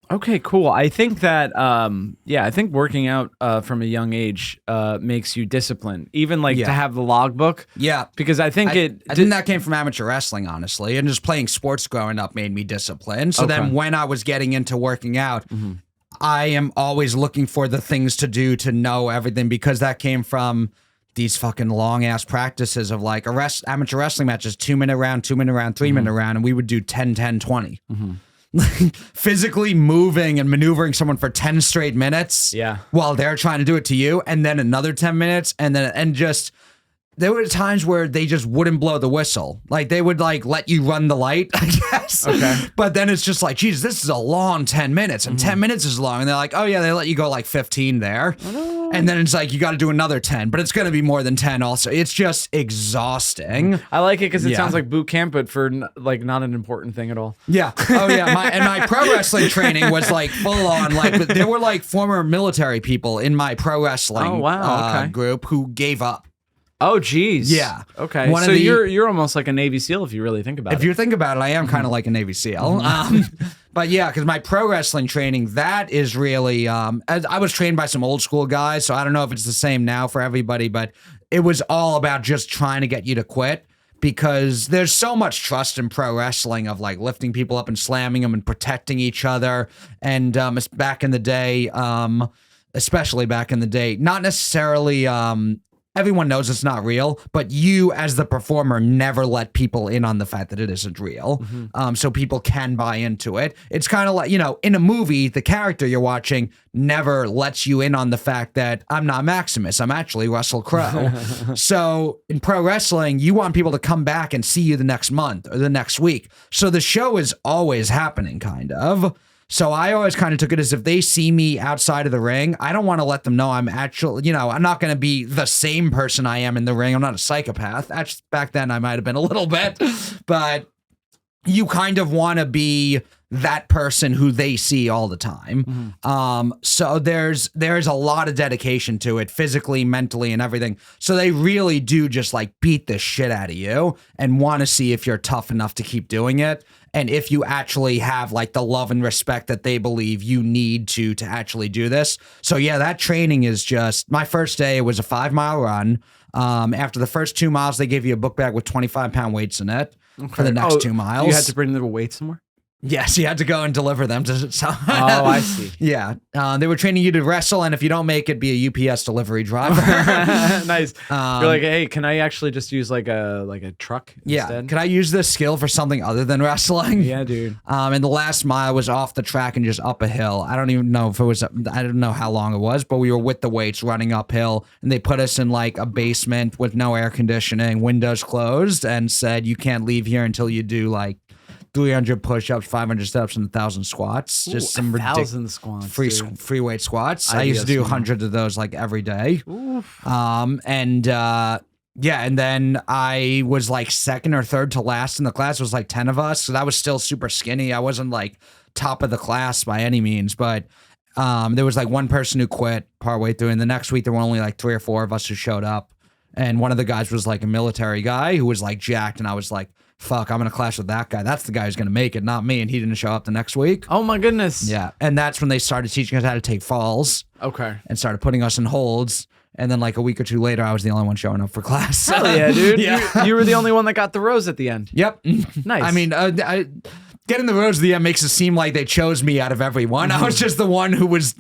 [SPEAKER 2] Okay, cool. I think that I think working out from a young age makes you disciplined. Even like
[SPEAKER 3] Yeah.
[SPEAKER 2] to have the logbook.
[SPEAKER 3] Yeah.
[SPEAKER 2] Because I think
[SPEAKER 3] I think that came from amateur wrestling, honestly, and just playing sports growing up made me disciplined. So then when I was getting into working out, I am always looking for the things to do to know everything, because that came from these fucking long ass practices of like amateur wrestling matches, 2-minute round, 2-minute round, 3-minute round, and we would do 10, 10, 20. Physically moving and maneuvering someone for 10 straight minutes while they're trying to do it to you, and then another 10 minutes, and just there were times where they just wouldn't blow the whistle. Like they would like let you run the light, I guess.
[SPEAKER 2] Okay.
[SPEAKER 3] But then it's just like, Jesus, this is a long 10 minutes, and 10 minutes is long. And they're like, oh yeah, they let you go like 15 there. And then it's like, you got to do another 10, but it's going to be more than 10 also. It's just exhausting.
[SPEAKER 2] I like it because it sounds like boot camp, but for like not an important thing at all.
[SPEAKER 3] Yeah. Oh yeah. My pro wrestling training was like full on. Like there were like former military people in my pro wrestling group who gave up.
[SPEAKER 2] Oh, geez.
[SPEAKER 3] Yeah.
[SPEAKER 2] Okay. So you're almost like a Navy SEAL if you really think about it.
[SPEAKER 3] If you think about it, I am kind of like a Navy SEAL. But yeah, because my pro wrestling training, that is really, I was trained by some old school guys, so I don't know if it's the same now for everybody, but it was all about just trying to get you to quit, because there's so much trust in pro wrestling of like lifting people up and slamming them and protecting each other. And it's back in the day, especially back in the day, not necessarily, everyone knows it's not real, but you as the performer never let people in on the fact that it isn't real. So people can buy into it. It's kind of like, you know, in a movie, the character you're watching never lets you in on the fact that I'm not Maximus, I'm actually Russell Crowe. So in pro wrestling, you want people to come back and see you the next month or the next week. So the show is always happening, kind of. So I always kind of took it as if they see me outside of the ring, I don't want to let them know I'm actually, you know, I'm not going to be the same person I am in the ring. I'm not a psychopath. Actually, back then I might have been a little bit, but you kind of want to be that person who they see all the time. So there's a lot of dedication to it, physically, mentally, and everything. So they really do just like beat the shit out of you and want to see if you're tough enough to keep doing it. And if you actually have like the love and respect that they believe you need to actually do this. So yeah, that training is just, my first day, it was a 5-mile run. After the first 2 miles, they gave you a book bag with 25-pound weights in it for the next 2 miles.
[SPEAKER 2] You had to bring the weights somewhere?
[SPEAKER 3] Yes, you had to go and deliver them.
[SPEAKER 2] Oh, I see.
[SPEAKER 3] Yeah. They were training you to wrestle, and if you don't make it, be a UPS delivery driver.
[SPEAKER 2] Nice. You're like, hey, can I actually just use like a truck instead?
[SPEAKER 3] Can I use this skill for something other than wrestling?
[SPEAKER 2] Yeah, dude.
[SPEAKER 3] And the last mile was off the track and just up a hill. I don't even know if it was, I don't know how long it was, but we were with the weights running uphill, and they put us in like a basement with no air conditioning, windows closed, and said, you can't leave here until you do like 300 push-ups, 500 steps, and 1,000 squats. Just some
[SPEAKER 2] 1,000 squats,
[SPEAKER 3] free weight squats. I used to do hundreds of those like every day. And then I was like second or third to last in the class. It was like 10 of us, so that was still super skinny. I wasn't like top of the class by any means, but there was like one person who quit partway through, and the next week there were only like 3 or 4 of us who showed up. And one of the guys was like a military guy who was like jacked, and I was like, fuck, I'm in a clash with that guy. That's the guy who's going to make it, not me. And he didn't show up the next week.
[SPEAKER 2] Oh my goodness.
[SPEAKER 3] Yeah. And that's when they started teaching us how to take falls.
[SPEAKER 2] Okay.
[SPEAKER 3] And started putting us in holds. And then like a week or 2 later, I was the only one showing up for class.
[SPEAKER 2] Hell yeah, dude. Yeah. You were the only one that got the rose at the end.
[SPEAKER 3] Yep.
[SPEAKER 2] Nice.
[SPEAKER 3] I mean, getting the rose at the end makes it seem like they chose me out of everyone. I was just the one who was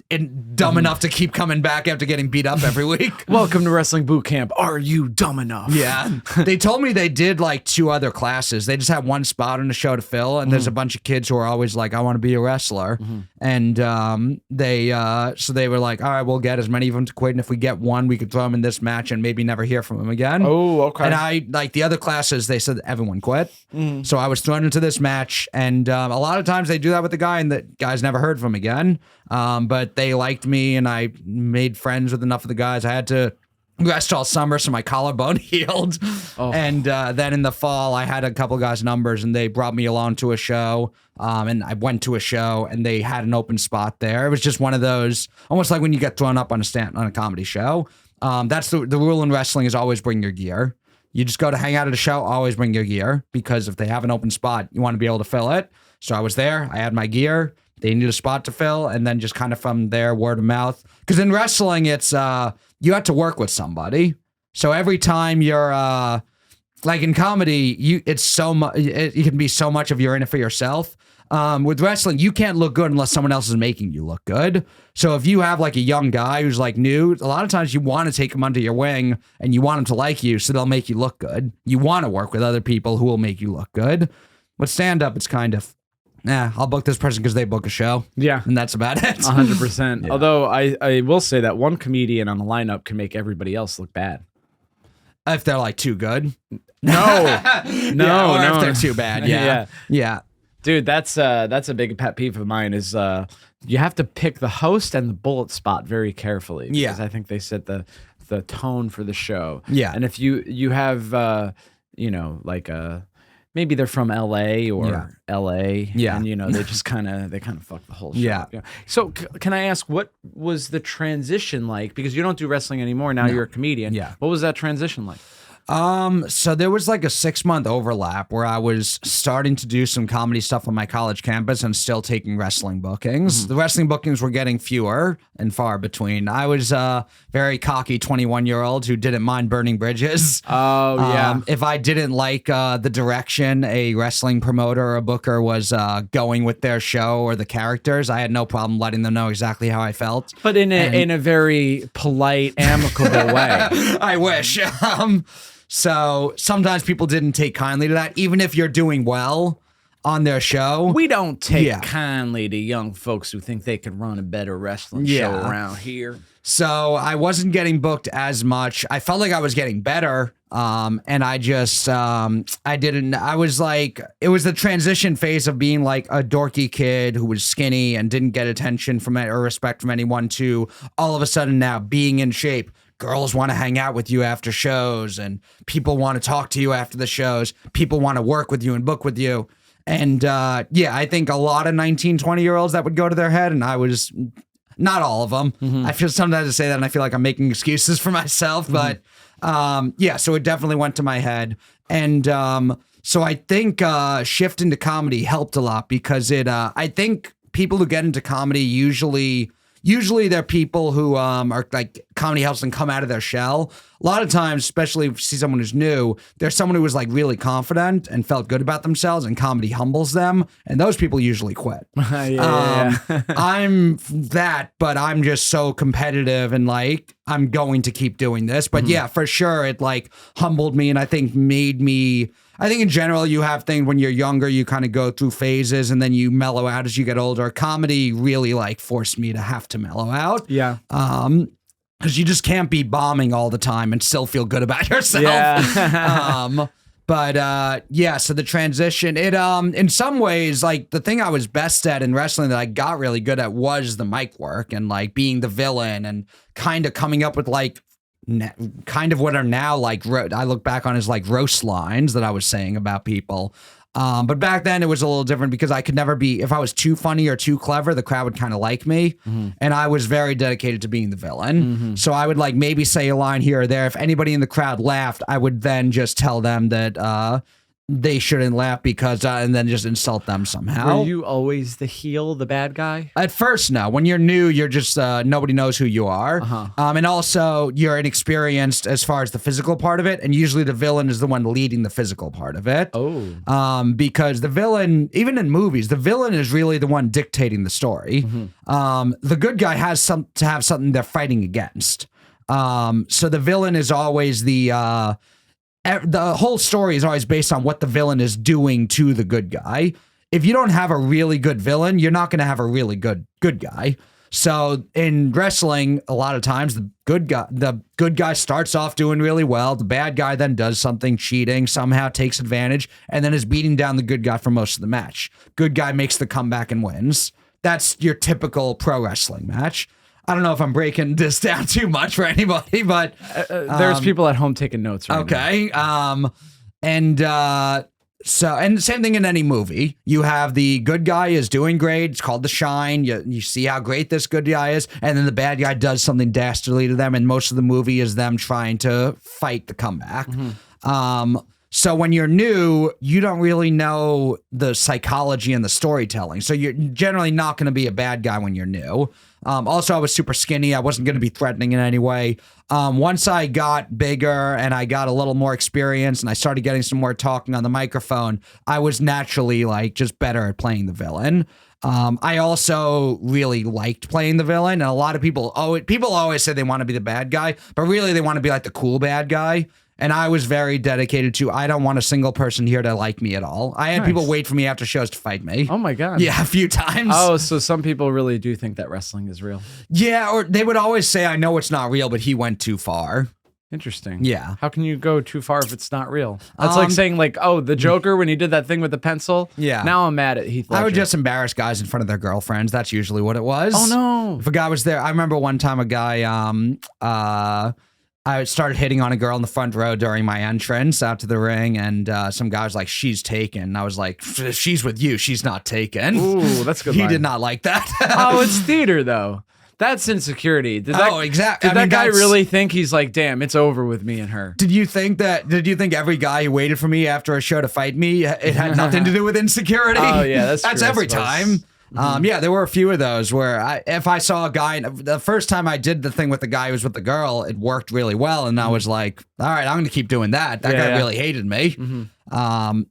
[SPEAKER 3] dumb enough to keep coming back after getting beat up every week.
[SPEAKER 2] Welcome to Wrestling Boot Camp. Are you dumb enough?
[SPEAKER 3] Yeah. They told me they did like 2 other classes. They just had one spot on the show to fill, and there's a bunch of kids who are always like, I want to be a wrestler. And so they were like, all right, we'll get as many of them to quit, and if we get one, we could throw them in this match and maybe never hear from them again.
[SPEAKER 2] Oh, okay.
[SPEAKER 3] And I, like the other classes, they said everyone quit. So I was thrown into this match, and a lot of times they do that with the guy, and the guy's never heard from again. But they liked me, and I made friends with enough of the guys. I had to rest all summer, so my collarbone healed. And then in the fall, I had a couple guys' numbers, and they brought me along to a show. And I went to a show, and they had an open spot there. It was just one of those, almost like when you get thrown up on a comedy show. That's the rule in wrestling is always bring your gear. You just go to hang out at a show, always bring your gear, because if they have an open spot, you want to be able to fill it. So I was there, I had my gear, they need a spot to fill, and then just kind of from there, word of mouth. Because in wrestling, it's you have to work with somebody. So every time you're like in comedy, it's so much. It can be so much of you're in it for yourself. With wrestling, you can't look good unless someone else is making you look good. So if you have like a young guy who's like new, a lot of times you want to take him under your wing and you want him to like you, so they'll make you look good. You want to work with other people who will make you look good. With stand up, it's kind of, I'll book this person because they book a show.
[SPEAKER 2] Yeah.
[SPEAKER 3] And that's about it.
[SPEAKER 2] 100%. Although I will say that one comedian on the lineup can make everybody else look bad.
[SPEAKER 3] If they're like too good.
[SPEAKER 2] No.
[SPEAKER 3] If they're too bad. Yeah.
[SPEAKER 2] Dude, that's a big pet peeve of mine is you have to pick the host and the bullet spot very carefully. Because I think they set the tone for the show.
[SPEAKER 3] Yeah.
[SPEAKER 2] And if you have like maybe they're from LA or LA.
[SPEAKER 3] Yeah.
[SPEAKER 2] And they just kind of fuck the whole show.
[SPEAKER 3] Yeah.
[SPEAKER 2] up, So can I ask, what was the transition like? Because you don't do wrestling anymore. Now you're a comedian.
[SPEAKER 3] Yeah.
[SPEAKER 2] What was that transition like?
[SPEAKER 3] So there was like a 6-month overlap where I was starting to do some comedy stuff on my college campus and still taking wrestling bookings. The wrestling bookings were getting fewer and far between. I was a very cocky 21-year-old who didn't mind burning bridges.
[SPEAKER 2] Oh, yeah.
[SPEAKER 3] If I didn't like the direction a wrestling promoter or a booker was going with their show or the characters, I had no problem letting them know exactly how I felt.
[SPEAKER 2] But in a very polite, amicable way.
[SPEAKER 3] I wish. So sometimes people didn't take kindly to that, even if you're doing well on their show.
[SPEAKER 2] We don't take kindly to young folks who think they could run a better wrestling show around here.
[SPEAKER 3] So I wasn't getting booked as much. I felt like I was getting better. And I just, I was like, it was the transition phase of being like a dorky kid who was skinny and didn't get attention from or respect from anyone to all of a sudden now being in shape. Girls want to hang out with you after shows and people want to talk to you after the shows. People want to work with you and book with you. And I think a lot of 19, 20-year-olds that would go to their head, and I was not all of them. I feel sometimes I say that and I feel like I'm making excuses for myself, but so it definitely went to my head. And so I think shifting to comedy helped a lot because I think people who get into comedy usually they're people who are like comedy helps them come out of their shell. A lot of times, especially if you see someone who's new, there's someone who was like really confident and felt good about themselves, and comedy humbles them. And those people usually quit. I'm that, but I'm just so competitive and like I'm going to keep doing this. But yeah, for sure, it like humbled me and I think made me. I think in general, you have things when you're younger, you kind of go through phases and then you mellow out as you get older. Comedy really like forced me to have to mellow out.
[SPEAKER 2] Yeah.
[SPEAKER 3] Because you just can't be bombing all the time and still feel good about yourself.
[SPEAKER 2] Yeah.
[SPEAKER 3] So the transition, it in some ways, like the thing I was best at in wrestling that I got really good at was the mic work and like being the villain and kind of coming up with like kind of what are now like I look back on as like roast lines that I was saying about people. But back then it was a little different because I could never be, if I was too funny or too clever, the crowd would kind of like me. And I was very dedicated to being the villain. So I would like maybe say a line here or there. If anybody in the crowd laughed, I would then just tell them that they shouldn't laugh because, and then just insult them somehow.
[SPEAKER 2] Were you always the heel, the bad guy?
[SPEAKER 3] At first, no. When you're new, you're just, nobody knows who you are. And also, you're inexperienced as far as the physical part of it. And usually the villain is the one leading the physical part of it. Because the villain, even in movies, the villain is really the one dictating the story. The good guy has to have something they're fighting against. So the villain is always the whole story is always based on what the villain is doing to the good guy. If you don't have a really good villain, you're not going to have a really good guy. So in wrestling, a lot of times the good guy starts off doing really well. The bad guy then does something cheating, somehow takes advantage, and then is beating down the good guy for most of the match. Good guy makes the comeback and wins. That's your typical pro wrestling match. I don't know if I'm breaking this down too much for anybody, but
[SPEAKER 2] there's people at home taking notes right now.
[SPEAKER 3] And same thing in any movie. You have the good guy is doing great. It's called The Shine. You see how great this good guy is, and then the bad guy does something dastardly to them, and most of the movie is them trying to fight the comeback. So when you're new, you don't really know the psychology and the storytelling. So you're generally not going to be a bad guy when you're new. Also, I was super skinny. I wasn't going to be threatening in any way. Once I got bigger and I got a little more experience and I started getting some more talking on the microphone, I was naturally like just better at playing the villain. I also really liked playing the villain, and a lot of people always say they want to be the bad guy, but really they want to be like the cool bad guy. And I was very dedicated to, I don't want a single person here to like me at all. I had people wait for me after shows to fight me.
[SPEAKER 2] Oh my God.
[SPEAKER 3] Yeah, a few times.
[SPEAKER 2] Oh, so some people really do think that wrestling is real.
[SPEAKER 3] Yeah, or they would always say, I know it's not real, but he went too far.
[SPEAKER 2] Interesting.
[SPEAKER 3] Yeah.
[SPEAKER 2] How can you go too far if it's not real? That's like saying like, oh, the Joker, when he did that thing with the pencil.
[SPEAKER 3] Yeah.
[SPEAKER 2] Now I'm mad at Heath Ledger.
[SPEAKER 3] I would just embarrass guys in front of their girlfriends. That's usually what it was.
[SPEAKER 2] Oh no.
[SPEAKER 3] If a guy was there, I remember one time a guy, I started hitting on a girl in the front row during my entrance out to the ring, and some guy was like, she's taken. And I was like, if she's with you, she's not taken.
[SPEAKER 2] Ooh, that's a good.
[SPEAKER 3] He
[SPEAKER 2] line.
[SPEAKER 3] did not like that.
[SPEAKER 2] Oh, it's theater though. That's insecurity.
[SPEAKER 3] Exactly.
[SPEAKER 2] Did that guy really think he's like, damn, it's over with me and her?
[SPEAKER 3] Did you think every guy who waited for me after a show to fight me, it had nothing to do with insecurity?
[SPEAKER 2] Oh yeah, that's
[SPEAKER 3] that's
[SPEAKER 2] true,
[SPEAKER 3] every time. Yeah, there were a few of those where if I saw a guy, the first time I did the thing with the guy who was with the girl, it worked really well. And I was like, all right, I'm going to keep doing that. That guy really hated me.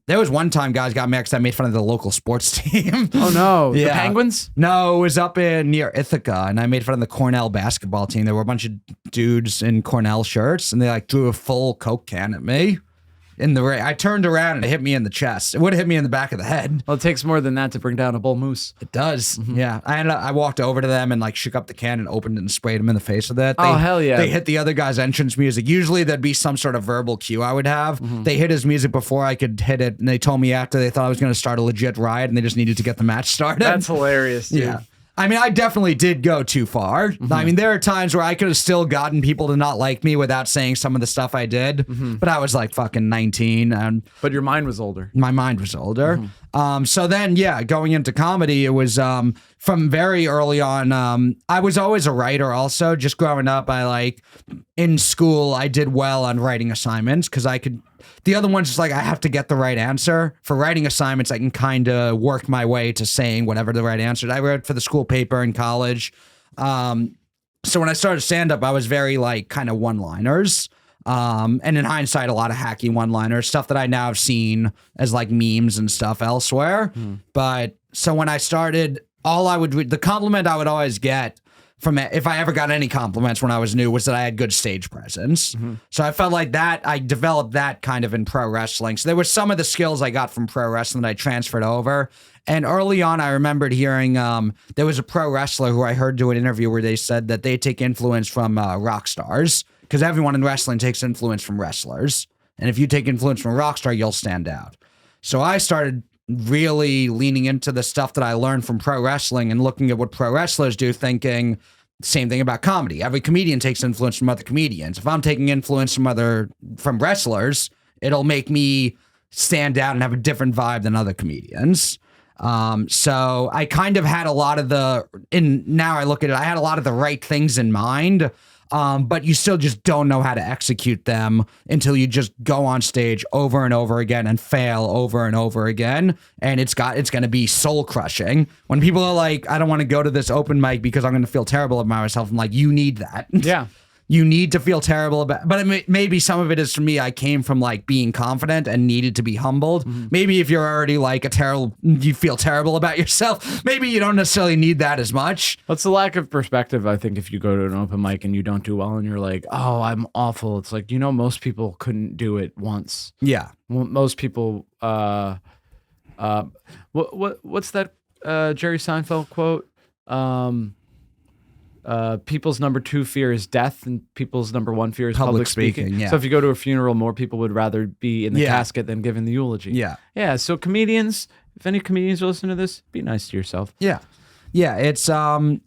[SPEAKER 3] There was one time guys got mad because I made fun of the local sports team.
[SPEAKER 2] Oh no,
[SPEAKER 3] Yeah.
[SPEAKER 2] the Penguins?
[SPEAKER 3] No, it was up near Ithaca, and I made fun of the Cornell basketball team. There were a bunch of dudes in Cornell shirts, and they like threw a full Coke can at me. In the ring, I turned around and it hit me in the chest. It would have hit me in the back of the head.
[SPEAKER 2] Well, it takes more than that to bring down a bull moose.
[SPEAKER 3] It does. Yeah. I walked over to them and like shook up the can and opened it and sprayed them in the face with it.
[SPEAKER 2] Oh, hell yeah.
[SPEAKER 3] They hit the other guy's entrance music. Usually there'd be some sort of verbal cue I would have. They hit his music before I could hit it, and they told me after they thought I was going to start a legit riot and they just needed to get the match started.
[SPEAKER 2] That's hilarious, dude.
[SPEAKER 3] Yeah. I mean, I definitely did go too far. I mean, there are times where I could have still gotten people to not like me without saying some of the stuff I did, but I was like fucking 19 and
[SPEAKER 2] But your mind was older.
[SPEAKER 3] my mind was older. So then, yeah, going into comedy, it was from very early on. I was always a writer also. Just growing up, in school, I did well on writing assignments because I could. The other one's just like, I have to get the right answer. For writing assignments, I can kind of work my way to saying whatever the right answer is. I wrote for the school paper in college. So when I started stand-up, I was very like kind of one-liners. And in hindsight, a lot of hacky one-liners, stuff that I now have seen as like memes and stuff elsewhere. But so when I started, the compliment I would always get from it, if I ever got any compliments when I was new, was that I had good stage presence. So I felt like that I developed that kind of in pro wrestling. So there were some of the skills I got from pro wrestling that I transferred over. And early on, I remembered hearing there was a pro wrestler who I heard do an interview where they said that they take influence from rock stars, because everyone in wrestling takes influence from wrestlers. And if you take influence from a rock star, you'll stand out. So I started really leaning into the stuff that I learned from pro wrestling and looking at what pro wrestlers do, thinking same thing about comedy. Every comedian takes influence from other comedians. If I'm taking influence from wrestlers, it'll make me stand out and have a different vibe than other comedians. So I kind of had a lot of now I look at it, I had a lot of the right things in mind. But you still just don't know how to execute them until you just go on stage over and over again and fail over and over again. And it's going to be soul crushing. When people are like, I don't want to go to this open mic because I'm going to feel terrible about myself. I'm like, you need that.
[SPEAKER 2] Yeah.
[SPEAKER 3] You need to feel terrible about, but maybe some of it is for me. I came from like being confident and needed to be humbled. Maybe if you're already like you feel terrible about yourself, maybe you don't necessarily need that as much.
[SPEAKER 2] What's the lack of perspective? I think if you go to an open mic and you don't do well and you're like, oh, I'm awful. It's like, most people couldn't do it once.
[SPEAKER 3] Yeah.
[SPEAKER 2] Most people, what's that Jerry Seinfeld quote? People's number 2 fear is death, and people's number 1 fear is public speaking.
[SPEAKER 3] Yeah.
[SPEAKER 2] So if you go to a funeral, more people would rather be in the casket than giving the eulogy.
[SPEAKER 3] Yeah.
[SPEAKER 2] Yeah. So comedians, if any comedians are listening to this, be nice to yourself.
[SPEAKER 3] Yeah. Yeah. It's, and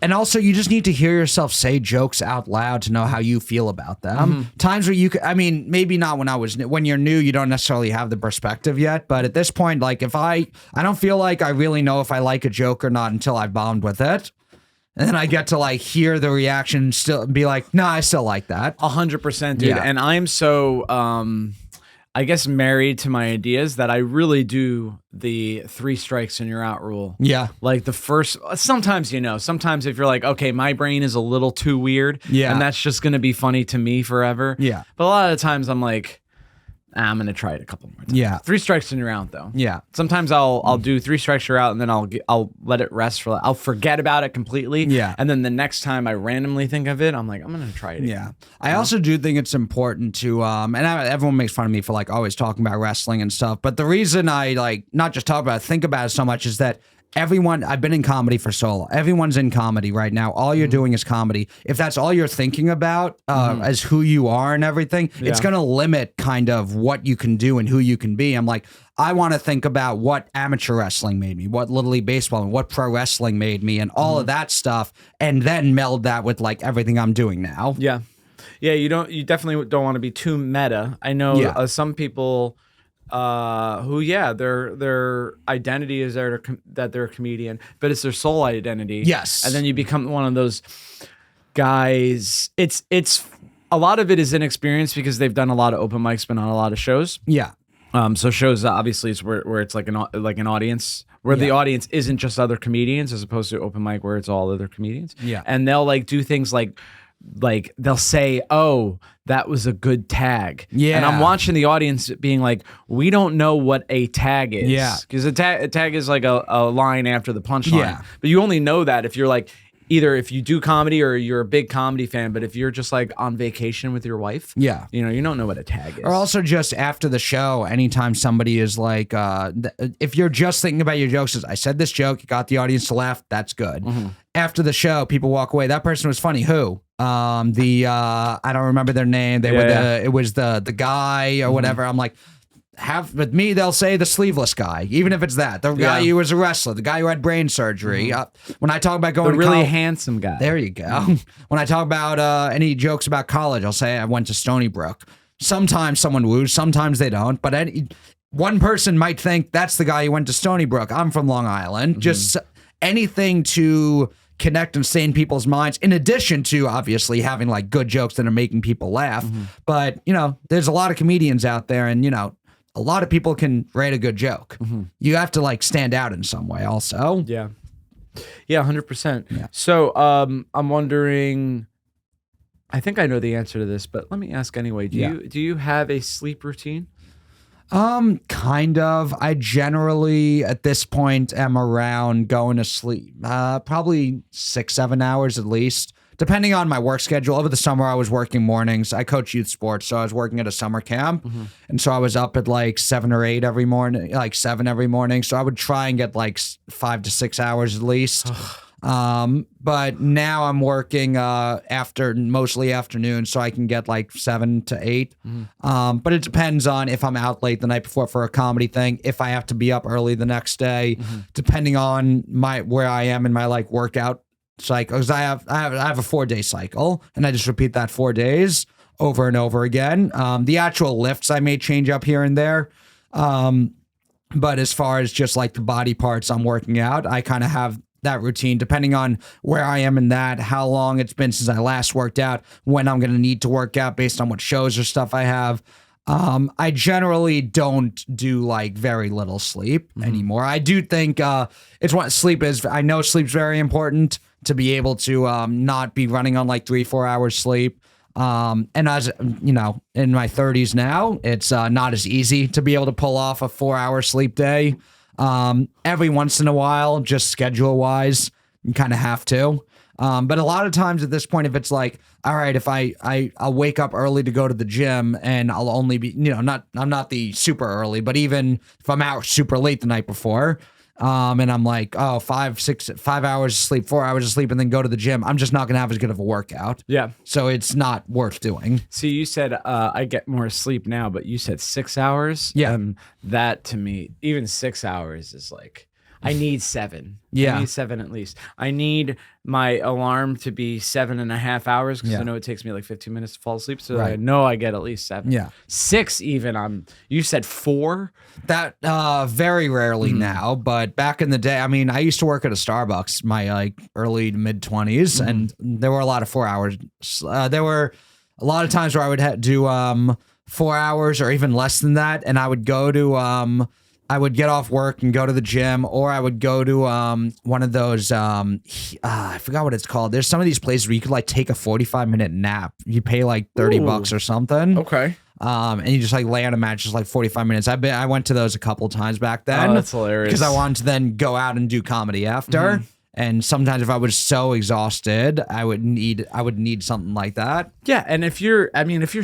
[SPEAKER 3] also you just need to hear yourself say jokes out loud to know how you feel about them. Times where maybe not when you're new, you don't necessarily have the perspective yet. But at this point, like I don't feel like I really know if I like a joke or not until I bombed with it. And then I get to like hear the reaction still and be like, no, I still like that.
[SPEAKER 2] 100%, dude.
[SPEAKER 3] Yeah.
[SPEAKER 2] And I'm so, I guess, married to my ideas that I really do the 3 strikes and you're out rule.
[SPEAKER 3] Yeah.
[SPEAKER 2] Like the first, sometimes, sometimes if you're like, okay, my brain is a little too weird.
[SPEAKER 3] Yeah.
[SPEAKER 2] And that's just going to be funny to me forever.
[SPEAKER 3] Yeah.
[SPEAKER 2] But a lot of the times I'm like, I'm going to try it a couple more times.
[SPEAKER 3] Yeah.
[SPEAKER 2] 3 strikes and you're out though.
[SPEAKER 3] Yeah.
[SPEAKER 2] Sometimes I'll do 3 strikes, you're out, and then I'll let it rest I'll forget about it completely.
[SPEAKER 3] Yeah.
[SPEAKER 2] And then the next time I randomly think of it, I'm like, I'm going to try it again.
[SPEAKER 3] Yeah. I also do think it's important to, everyone makes fun of me for like always talking about wrestling and stuff. But the reason I like not just talk about it, think about it so much is that I've been in comedy for so long. Everyone's in comedy right now. All you're doing is comedy. If that's all you're thinking about as who you are and everything, it's going to limit kind of what you can do and who you can be. I'm like, I want to think about what amateur wrestling made me, what Little League Baseball, and what pro wrestling made me, and all of that stuff, and then meld that with like everything I'm doing now.
[SPEAKER 2] Yeah. Yeah, you definitely don't want to be too meta. I know some people who their identity is that they're a comedian, but it's their sole identity.
[SPEAKER 3] Yes.
[SPEAKER 2] And then you become one of those guys. It's a lot of it is inexperience because they've done a lot of open mics, been on a lot of shows.
[SPEAKER 3] Yeah.
[SPEAKER 2] So shows obviously is where it's like an audience where the audience isn't just other comedians as opposed to open mic where it's all other comedians.
[SPEAKER 3] Yeah.
[SPEAKER 2] And they'll like do things like they'll say, "Oh, that was a good tag."
[SPEAKER 3] Yeah.
[SPEAKER 2] And I'm watching the audience being like, "We don't know what a tag is."
[SPEAKER 3] Yeah.
[SPEAKER 2] Because a tag is like a line after the punchline.
[SPEAKER 3] Yeah.
[SPEAKER 2] But you only know that if you're like either if you do comedy or you're a big comedy fan, but if you're just like on vacation with your wife,
[SPEAKER 3] Yeah.
[SPEAKER 2] you don't know what a tag is.
[SPEAKER 3] Or also just after the show, anytime somebody is like, if you're just thinking about your jokes, I said this joke, you got the audience to laugh, that's good. After the show, people walk away. That person was funny. Who? I don't remember their name. It was the guy or whatever. I'm like, with me, they'll say the sleeveless guy, even if it's the guy who was a wrestler, the guy who had brain surgery. When I talk about going
[SPEAKER 2] the
[SPEAKER 3] to
[SPEAKER 2] really
[SPEAKER 3] college,
[SPEAKER 2] handsome guy.
[SPEAKER 3] there you go. When I talk about any jokes about college, I'll say I went to Stony Brook. Sometimes someone woos, sometimes they don't. But one person might think that's the guy who went to Stony Brook. I'm from Long Island. Just anything to connect and stay in people's minds, in addition to obviously having like good jokes that are making people laugh. But, there's a lot of comedians out there, and, a lot of people can write a good joke. You have to like stand out in some way also.
[SPEAKER 2] Yeah. Yeah, 100%. Yeah. So I'm wondering, I think I know the answer to this, but let me ask anyway. Do you have a sleep routine?
[SPEAKER 3] Kind of. I generally at this point am around going to sleep. Probably 6-7 hours at least. Depending on my work schedule. Over the summer, I was working mornings. I coach youth sports, so I was working at a summer camp. And so I was up at like 7 or 8 every morning, like 7 every morning. So I would try and get like 5 to 6 hours at least. But now I'm working mostly afternoon, so I can get like 7 to 8. But it depends on if I'm out late the night before for a comedy thing, if I have to be up early the next day, depending on where I am in my like workout cycle. Because I have a 4-day cycle, and I just repeat that 4 days over and over again. The actual lifts I may change up here and there. But as far as just like the body parts I'm working out, I kind of have that routine depending on where I am in that, how long it's been since I last worked out, when I'm going to need to work out based on what shows or stuff I have. I generally don't do like very little sleep anymore. I do think it's what sleep is. I know sleep's very important to be able to not be running on like 3-4 hours sleep. And as in my 30s now, it's not as easy to be able to pull off a 4-hour sleep day. Every once in a while, just schedule wise, you kind of have to. But a lot of times at this point, if it's like, all right, if I'll wake up early to go to the gym, and I'll only be, I'm not the super early, but even if I'm out super late the night before, and I'm like, 5 hours of sleep, 4 hours of sleep, and then go to the gym, I'm just not going to have as good of a workout. Yeah. So it's not worth doing.
[SPEAKER 2] See, you said I get more sleep now, but you said 6 hours.
[SPEAKER 3] Yeah.
[SPEAKER 2] That to me, even 6 hours is like, I need 7.
[SPEAKER 3] Yeah.
[SPEAKER 2] I need 7 at least. I need my alarm to be 7.5 hours because I know it takes me like 15 minutes to fall asleep. So I know I get at least 7.
[SPEAKER 3] Yeah.
[SPEAKER 2] 6 even. You said 4?
[SPEAKER 3] That very rarely now, but back in the day, I mean, I used to work at a Starbucks my like early to mid 20s, and there were a lot of 4 hours. There were a lot of times where I would do 4 hours or even less than that, and I would go to I would get off work and go to the gym, or I would go to one of those I forgot what it's called. There's some of these places where you could like take a 45-minute nap. You pay like $30 or something.
[SPEAKER 2] Okay.
[SPEAKER 3] And you just like lay on a mat just like 45 minutes. I went to those a couple times back then.
[SPEAKER 2] Oh, that's hilarious.
[SPEAKER 3] Because I wanted to then go out and do comedy after. And sometimes if I was so exhausted, I would need something like that.
[SPEAKER 2] Yeah, and if you're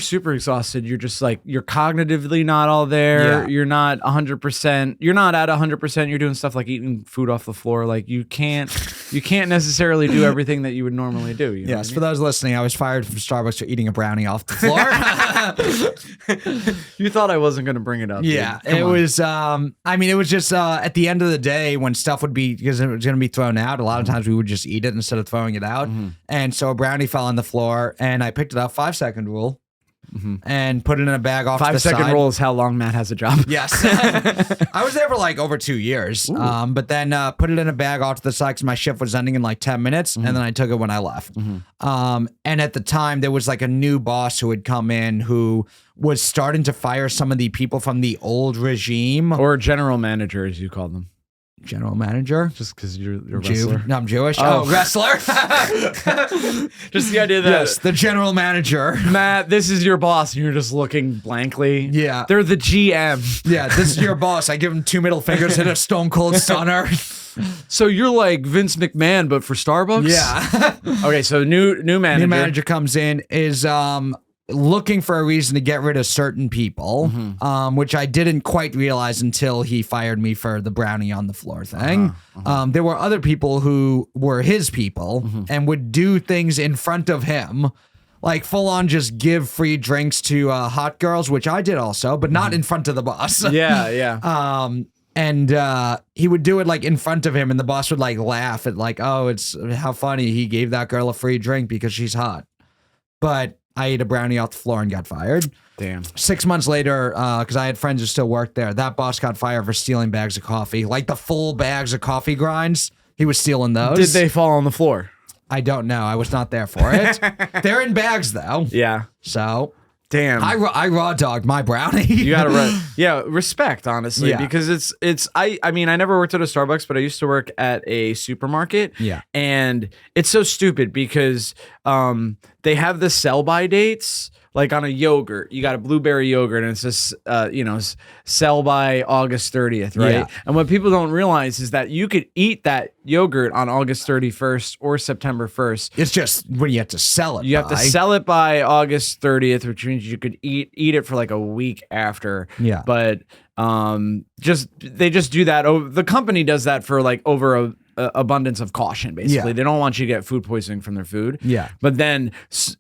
[SPEAKER 2] super exhausted, you're just like, you're cognitively not all there.
[SPEAKER 3] Yeah.
[SPEAKER 2] You're not 100%. You're not at 100%. You're doing stuff like eating food off the floor. Like you can't necessarily do everything that you would normally do. You know
[SPEAKER 3] Yes, for those listening, I was fired from Starbucks for eating a brownie off the floor.
[SPEAKER 2] You thought I wasn't going to bring it up.
[SPEAKER 3] Yeah,
[SPEAKER 2] dude.
[SPEAKER 3] it was. It was just at the end of the day when stuff would be, because it was going to be thrown out. A lot of times we would just eat it instead of throwing it out. And so a brownie fell on the floor, and I picked it up. 5-second rule, and put it in a bag off to the
[SPEAKER 2] 5-second
[SPEAKER 3] side.
[SPEAKER 2] rule is how long Matt has a job.
[SPEAKER 3] Yes, I was there for like over 2 years. But then put it in a bag off to the side because my shift was ending in like 10 minutes, and then I took it when I left. And at the time, there was like a new boss who had come in who was starting to fire some of the people from the old regime.
[SPEAKER 2] Or general manager, as you call them.
[SPEAKER 3] General manager,
[SPEAKER 2] Just because you're a
[SPEAKER 3] Jew.
[SPEAKER 2] wrestler.
[SPEAKER 3] No, I'm Jewish.
[SPEAKER 2] Oh.
[SPEAKER 3] Oh, wrestler.
[SPEAKER 2] Just the idea that
[SPEAKER 3] Yes, the general manager.
[SPEAKER 2] Matt, this is your boss, and you're just looking blankly.
[SPEAKER 3] Yeah.
[SPEAKER 2] They're the GM.
[SPEAKER 3] Yeah, this is your boss. I give him 2 middle fingers and a stone cold stunner.
[SPEAKER 2] So you're like Vince McMahon, but for Starbucks?
[SPEAKER 3] Yeah.
[SPEAKER 2] Okay, so new manager.
[SPEAKER 3] New manager comes in, is looking for a reason to get rid of certain people, which I didn't quite realize until he fired me for the brownie on the floor thing. There were other people who were his people and would do things in front of him, like full on just give free drinks to hot girls, which I did also, but not in front of the boss.
[SPEAKER 2] Yeah.
[SPEAKER 3] And he would do it like in front of him, and the boss would like laugh at like, oh, it's how funny he gave that girl a free drink because she's hot. But I ate a brownie off the floor and got fired.
[SPEAKER 2] Damn.
[SPEAKER 3] 6 months later, because I had friends who still worked there, that boss got fired for stealing bags of coffee, like the full bags of coffee grinds. He was stealing those.
[SPEAKER 2] Did they fall on the floor?
[SPEAKER 3] I don't know. I was not there for it. They're in bags though.
[SPEAKER 2] Yeah.
[SPEAKER 3] So
[SPEAKER 2] Damn.
[SPEAKER 3] I raw dogged my brownie.
[SPEAKER 2] You gotta respect, honestly,
[SPEAKER 3] Yeah.
[SPEAKER 2] because I mean, I never worked at a Starbucks, but I used to work at a supermarket.
[SPEAKER 3] Yeah.
[SPEAKER 2] And it's so stupid because they have the sell by dates. Like on a yogurt, you got a blueberry yogurt, and it says, sell by August 30th, right?
[SPEAKER 3] Yeah.
[SPEAKER 2] And what people don't realize is that you could eat that yogurt on August 31st or September 1st.
[SPEAKER 3] It's just when you have to sell it.
[SPEAKER 2] You have to sell it by August 30th, which means you could eat it for like a week after.
[SPEAKER 3] Yeah.
[SPEAKER 2] But they just do that. The company does that for like over a abundance of caution, basically.
[SPEAKER 3] Yeah.
[SPEAKER 2] They don't want you to get food poisoning from their food.
[SPEAKER 3] Yeah.
[SPEAKER 2] But then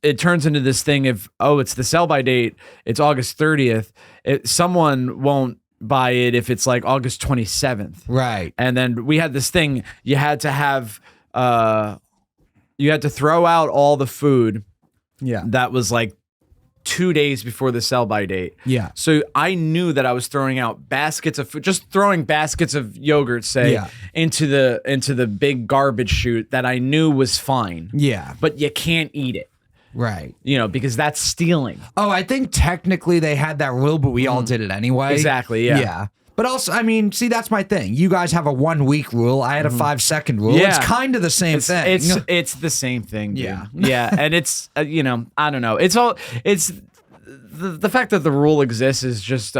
[SPEAKER 2] it turns into this thing of, it's the sell by date, it's August 30th. Someone won't buy it if it's like August 27th.
[SPEAKER 3] Right.
[SPEAKER 2] And then we had this thing, you had to throw out all the food
[SPEAKER 3] Yeah.
[SPEAKER 2] that was like 2 days before the sell by date.
[SPEAKER 3] Yeah.
[SPEAKER 2] So I knew that I was throwing out baskets of food, just throwing baskets of yogurt, say,
[SPEAKER 3] Yeah.
[SPEAKER 2] into the big garbage chute that I knew was fine.
[SPEAKER 3] Yeah.
[SPEAKER 2] But you can't eat it,
[SPEAKER 3] Right.
[SPEAKER 2] because that's stealing.
[SPEAKER 3] Oh, I think technically they had that rule, but we all did it anyway.
[SPEAKER 2] Exactly, yeah.
[SPEAKER 3] Yeah. But also, I mean, see, that's my thing. You guys have a 1 week rule. I had a 5-second rule.
[SPEAKER 2] Yeah.
[SPEAKER 3] It's kind of the same thing.
[SPEAKER 2] It's the same thing, dude.
[SPEAKER 3] Yeah.
[SPEAKER 2] Yeah, and it's I don't know. It's the fact that the rule exists is just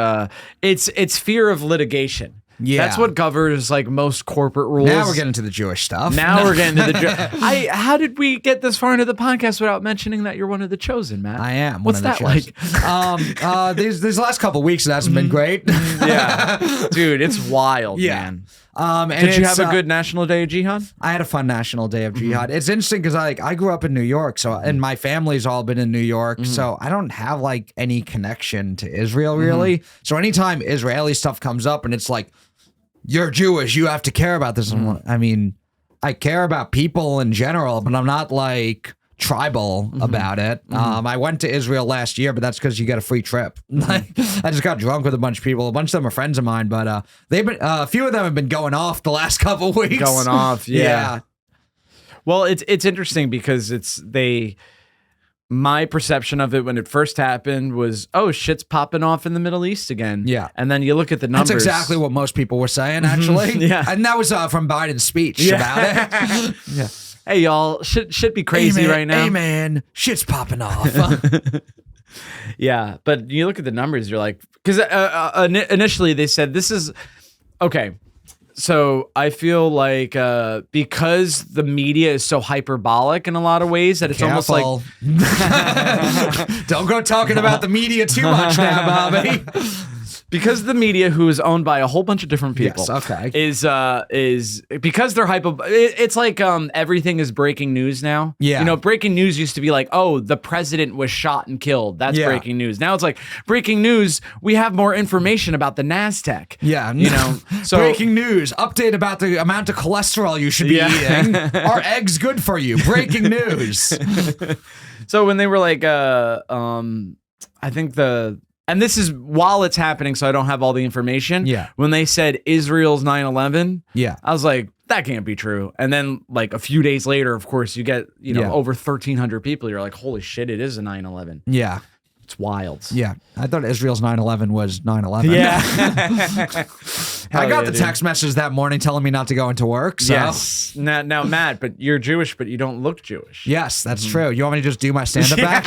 [SPEAKER 2] it's fear of litigation.
[SPEAKER 3] Yeah.
[SPEAKER 2] That's what governs like most corporate rules.
[SPEAKER 3] Now we're getting to the Jewish stuff.
[SPEAKER 2] Now we're getting to the how did we get this far into the podcast without mentioning that you're one of the chosen, Matt?
[SPEAKER 3] I am.
[SPEAKER 2] What's
[SPEAKER 3] one of the
[SPEAKER 2] that like?
[SPEAKER 3] These last couple weeks, it hasn't been great.
[SPEAKER 2] Yeah. Dude, it's wild, man.
[SPEAKER 3] And
[SPEAKER 2] Did you
[SPEAKER 3] it's,
[SPEAKER 2] have a good National Day of Jihad?
[SPEAKER 3] I had a fun National Day of Jihad. It's interesting because I grew up in New York, so and my family's all been in New York, so I don't have like any connection to Israel really. So anytime Israeli stuff comes up and it's like, you're Jewish, you have to care about this. I mean, I care about people in general, but I'm not like tribal about it. I went to Israel last year, but that's because you get a free trip. I just got drunk with a bunch of people. A bunch of them are friends of mine, but they've been a few of them have been going off the last couple of weeks.
[SPEAKER 2] Going off, yeah. Well, it's interesting because my perception of it when it first happened was, oh, shit's popping off in the Middle East again.
[SPEAKER 3] Yeah.
[SPEAKER 2] And then you look at the numbers.
[SPEAKER 3] That's exactly what most people were saying, actually.
[SPEAKER 2] Yeah.
[SPEAKER 3] And that was from Biden's speech about it. Yeah.
[SPEAKER 2] Hey, y'all, shit be crazy right now.
[SPEAKER 3] Hey, man, shit's popping off.
[SPEAKER 2] Yeah, but you look at the numbers, you're like, because initially they said this is okay. So I feel like because the media is so hyperbolic in a lot of ways that it's almost like
[SPEAKER 3] don't go talking about the media too much now, Bobby.
[SPEAKER 2] because the media, who is owned by a whole bunch of different people,
[SPEAKER 3] Yes, okay.
[SPEAKER 2] is because they're it's like everything is breaking news now.
[SPEAKER 3] Yeah.
[SPEAKER 2] You know, breaking news used to be like, oh, the president was shot and killed. That's breaking news. Now it's like breaking news. We have more information about the NASDAQ.
[SPEAKER 3] Yeah.
[SPEAKER 2] You know, so
[SPEAKER 3] breaking news. Update about the amount of cholesterol you should be eating. Are eggs good for you? Breaking news.
[SPEAKER 2] So when they were like, I think and this is while it's happening, so I don't have all the information.
[SPEAKER 3] Yeah.
[SPEAKER 2] When they said Israel's 9/11,
[SPEAKER 3] Yeah.
[SPEAKER 2] I was like, that can't be true. And then like a few days later, of course, you get, over 1,300 people. You're like, holy shit, it is a 9/11.
[SPEAKER 3] Yeah.
[SPEAKER 2] It's wild.
[SPEAKER 3] Yeah. I thought Israel's 9/11 was 9/11.
[SPEAKER 2] Yeah.
[SPEAKER 3] I got the
[SPEAKER 2] dude.
[SPEAKER 3] text message that morning telling me not to go into work. So.
[SPEAKER 2] Yes. Now, Matt, but you're Jewish, but you don't look Jewish.
[SPEAKER 3] Yes, that's true. You want me to just do my stand-up act?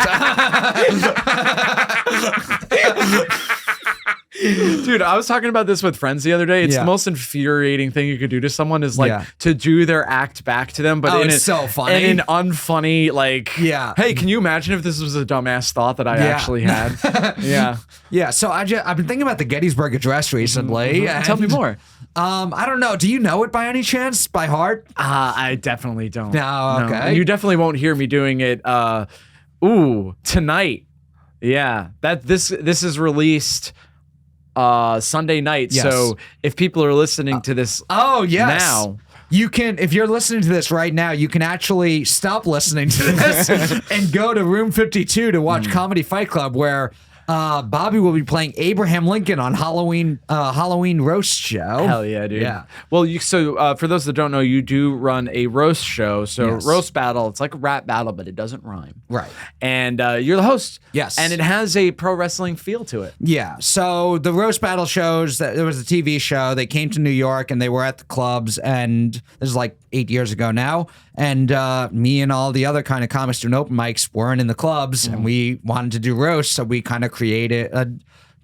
[SPEAKER 2] Dude, I was talking about this with friends the other day. It's
[SPEAKER 3] Yeah.
[SPEAKER 2] the most infuriating thing you could do to someone is like
[SPEAKER 3] Yeah.
[SPEAKER 2] to do their act back to them, but
[SPEAKER 3] Oh,
[SPEAKER 2] in
[SPEAKER 3] it's so funny.
[SPEAKER 2] in an unfunny, like,
[SPEAKER 3] Yeah.
[SPEAKER 2] hey, can you imagine if this was a dumbass thought that I actually had? Yeah.
[SPEAKER 3] Yeah, so I've been thinking about the Gettysburg Address recently. and,
[SPEAKER 2] Tell me more.
[SPEAKER 3] I don't know. Do you know it by any chance, by heart?
[SPEAKER 2] I definitely don't.
[SPEAKER 3] No, okay.
[SPEAKER 2] And you definitely won't hear me doing it. Tonight. Yeah, this is released Sunday night.
[SPEAKER 3] Yes.
[SPEAKER 2] So if people are listening to this,
[SPEAKER 3] Oh, yes.
[SPEAKER 2] now.
[SPEAKER 3] You can, if you're listening to this right now, you can actually stop listening to this and go to Room 52 to watch Comedy Fight Club, where Bobby will be playing Abraham Lincoln on Halloween roast show.
[SPEAKER 2] Hell yeah, dude.
[SPEAKER 3] Yeah.
[SPEAKER 2] Well, for those that don't know, you do run a roast show. So
[SPEAKER 3] Yes.
[SPEAKER 2] roast battle, it's like a rap battle, but it doesn't rhyme.
[SPEAKER 3] Right.
[SPEAKER 2] And you're the host.
[SPEAKER 3] Yes.
[SPEAKER 2] And it has a pro wrestling feel to it.
[SPEAKER 3] Yeah. So the roast battle shows, that there was a TV show. They came to New York and they were at the clubs, and this is like 8 years ago now. And me and all the other kind of comics doing open mics weren't in the clubs, and we wanted to do roasts, so we kind of created a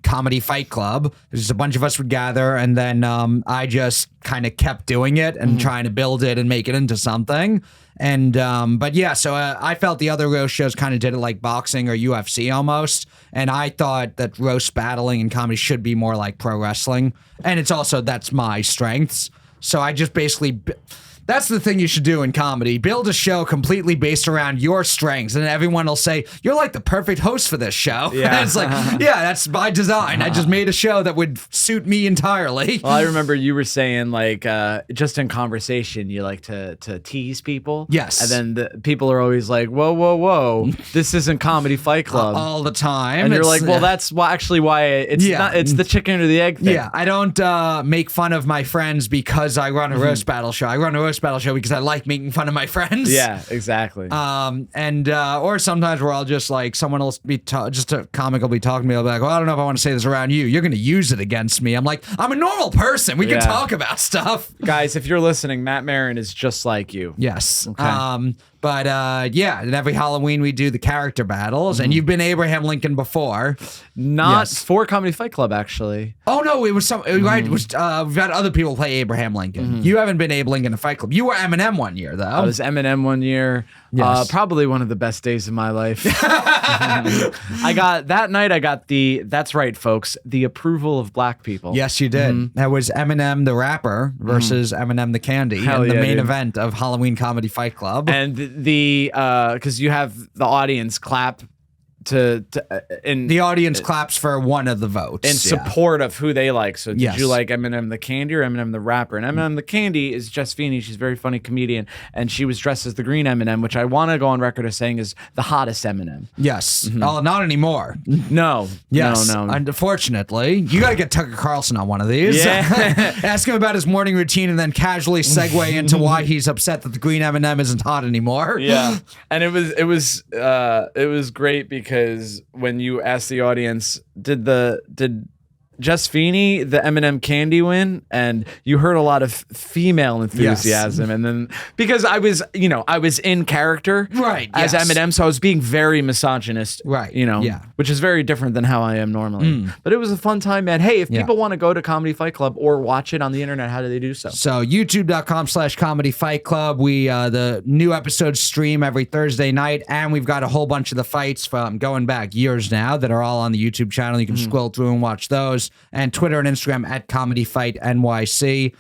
[SPEAKER 3] comedy fight club. There's a bunch of us would gather, and then I just kind of kept doing it and trying to build it and make it into something. And but yeah, so I felt the other roast shows kind of did it like boxing or UFC almost, and I thought that roast battling and comedy should be more like pro wrestling, and it's also, that's my strengths. So I just basically. That's the thing you should do in comedy. Build a show completely based around your strengths, and everyone will say, you're like the perfect host for this show.
[SPEAKER 2] Yeah.
[SPEAKER 3] And it's like, yeah, that's by design. I just made a show that would suit me entirely.
[SPEAKER 2] Well, I remember you were saying, like, just in conversation, you like to tease people.
[SPEAKER 3] Yes.
[SPEAKER 2] And then the people are always like, whoa, this isn't Comedy Fight Club.
[SPEAKER 3] All the time.
[SPEAKER 2] and you're
[SPEAKER 3] It's-
[SPEAKER 2] like, well, that's actually why it's
[SPEAKER 3] Yeah.
[SPEAKER 2] not. It's the chicken or the egg thing.
[SPEAKER 3] Yeah, I don't make fun of my friends because I run a roast battle show. I run a roast battle show because I like making fun of my friends.
[SPEAKER 2] Yeah, exactly.
[SPEAKER 3] Or sometimes where I'll just like, someone will be just a comic will be talking to me. I'll be like, well, I don't know if I want to say this around you. You're going to use it against me. I'm like, I'm a normal person. We can
[SPEAKER 2] Yeah.
[SPEAKER 3] talk about stuff.
[SPEAKER 2] Guys, if you're listening, Matt Maran is just like you.
[SPEAKER 3] Yes.
[SPEAKER 2] Okay.
[SPEAKER 3] But yeah, and every Halloween we do the character battles, and you've been Abraham Lincoln before.
[SPEAKER 2] Not
[SPEAKER 3] Yes.
[SPEAKER 2] for Comedy Fight Club, actually.
[SPEAKER 3] Oh no, it was some. Right, it was. We've had other people play Abraham Lincoln. You haven't been Abe Lincoln in Fight Club. You were Eminem one year though.
[SPEAKER 2] I was Eminem one year.
[SPEAKER 3] Yes.
[SPEAKER 2] Probably one of the best days of my life. I got that's right, folks, the approval of black people.
[SPEAKER 3] Yes, you did. That was Eminem the rapper versus Eminem the candy
[SPEAKER 2] Hell
[SPEAKER 3] in the
[SPEAKER 2] yeah,
[SPEAKER 3] main
[SPEAKER 2] dude.
[SPEAKER 3] event of Halloween Comedy Fight Club.
[SPEAKER 2] And the because you have the audience clap in
[SPEAKER 3] The audience claps for one of the votes.
[SPEAKER 2] in support of who they like. So did
[SPEAKER 3] Yes.
[SPEAKER 2] you like Eminem the Candy or Eminem the rapper? And Eminem the Candy is Jess Feeney. She's a very funny comedian, and she was dressed as the green Eminem, which I want to go on record as saying is the hottest Eminem.
[SPEAKER 3] Yes. Oh, not anymore.
[SPEAKER 2] No.
[SPEAKER 3] Yes.
[SPEAKER 2] No.
[SPEAKER 3] Unfortunately, you got to get Tucker Carlson on one of these.
[SPEAKER 2] Yeah.
[SPEAKER 3] Ask him about his morning routine and then casually segue into why he's upset that the green M&M isn't hot anymore.
[SPEAKER 2] Yeah, and it was great because when you asked the audience, did Jess Feeney the Eminem Candy win? And you heard a lot of female enthusiasm, and then because I was in character,
[SPEAKER 3] Right,
[SPEAKER 2] as
[SPEAKER 3] yes.
[SPEAKER 2] Eminem, so I was being very misogynist,
[SPEAKER 3] Right, yeah.
[SPEAKER 2] which is very different than how I am normally. But it was a fun time, man. Hey, if people want to go to Comedy Fight Club or watch it on the internet, how do they do so?
[SPEAKER 3] So youtube.com/Comedy Fight Club. We the new episodes stream every Thursday night, and we've got a whole bunch of the fights from going back years now that are all on the YouTube channel. You can scroll through and watch those. And Twitter and Instagram at Comedy Fight NYC.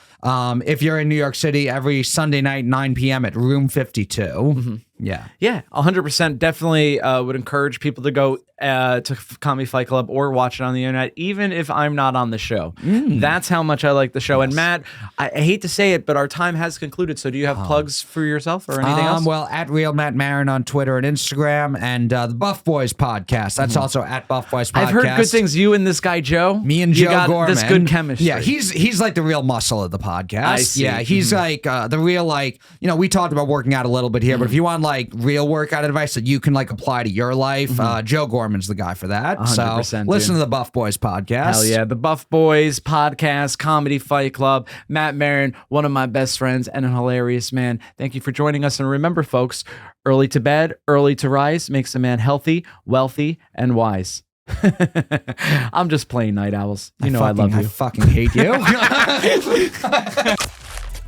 [SPEAKER 3] If you're in New York City, every Sunday night 9 p.m. at Room 52. Yeah.
[SPEAKER 2] Yeah, 100%. Definitely would encourage people to go to Comedy Fight Club or watch it on the internet, even if I'm not on the show. That's how much I like the show. And Matt, I hate to say it, but our time has concluded. So do you have plugs for yourself or anything else?
[SPEAKER 3] Well, at Real Matt Maran on Twitter and Instagram, and the Buff Boys podcast. That's also at Buff Boys podcast.
[SPEAKER 2] I've heard good things. You and this guy Joe.
[SPEAKER 3] Me and
[SPEAKER 2] you
[SPEAKER 3] Joe
[SPEAKER 2] got
[SPEAKER 3] Gorman.
[SPEAKER 2] this good chemistry.
[SPEAKER 3] Yeah, he's like the real muscle of the podcast.
[SPEAKER 2] I see.
[SPEAKER 3] Yeah, he's like the real we talked about working out a little bit here, but if you want like real workout advice that you can like apply to your life, Joe Gorman's the guy for that.
[SPEAKER 2] 100%,
[SPEAKER 3] So listen to the Buff Boys podcast.
[SPEAKER 2] Hell yeah. The Buff Boys podcast, Comedy Fight Club. Matt Maran, one of my best friends and a hilarious man. Thank you for joining us. And remember, folks, early to bed, early to rise makes a man healthy, wealthy, and wise. I'm just playing night owls. I love you.
[SPEAKER 3] I fucking hate you.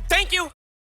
[SPEAKER 4] Thank you.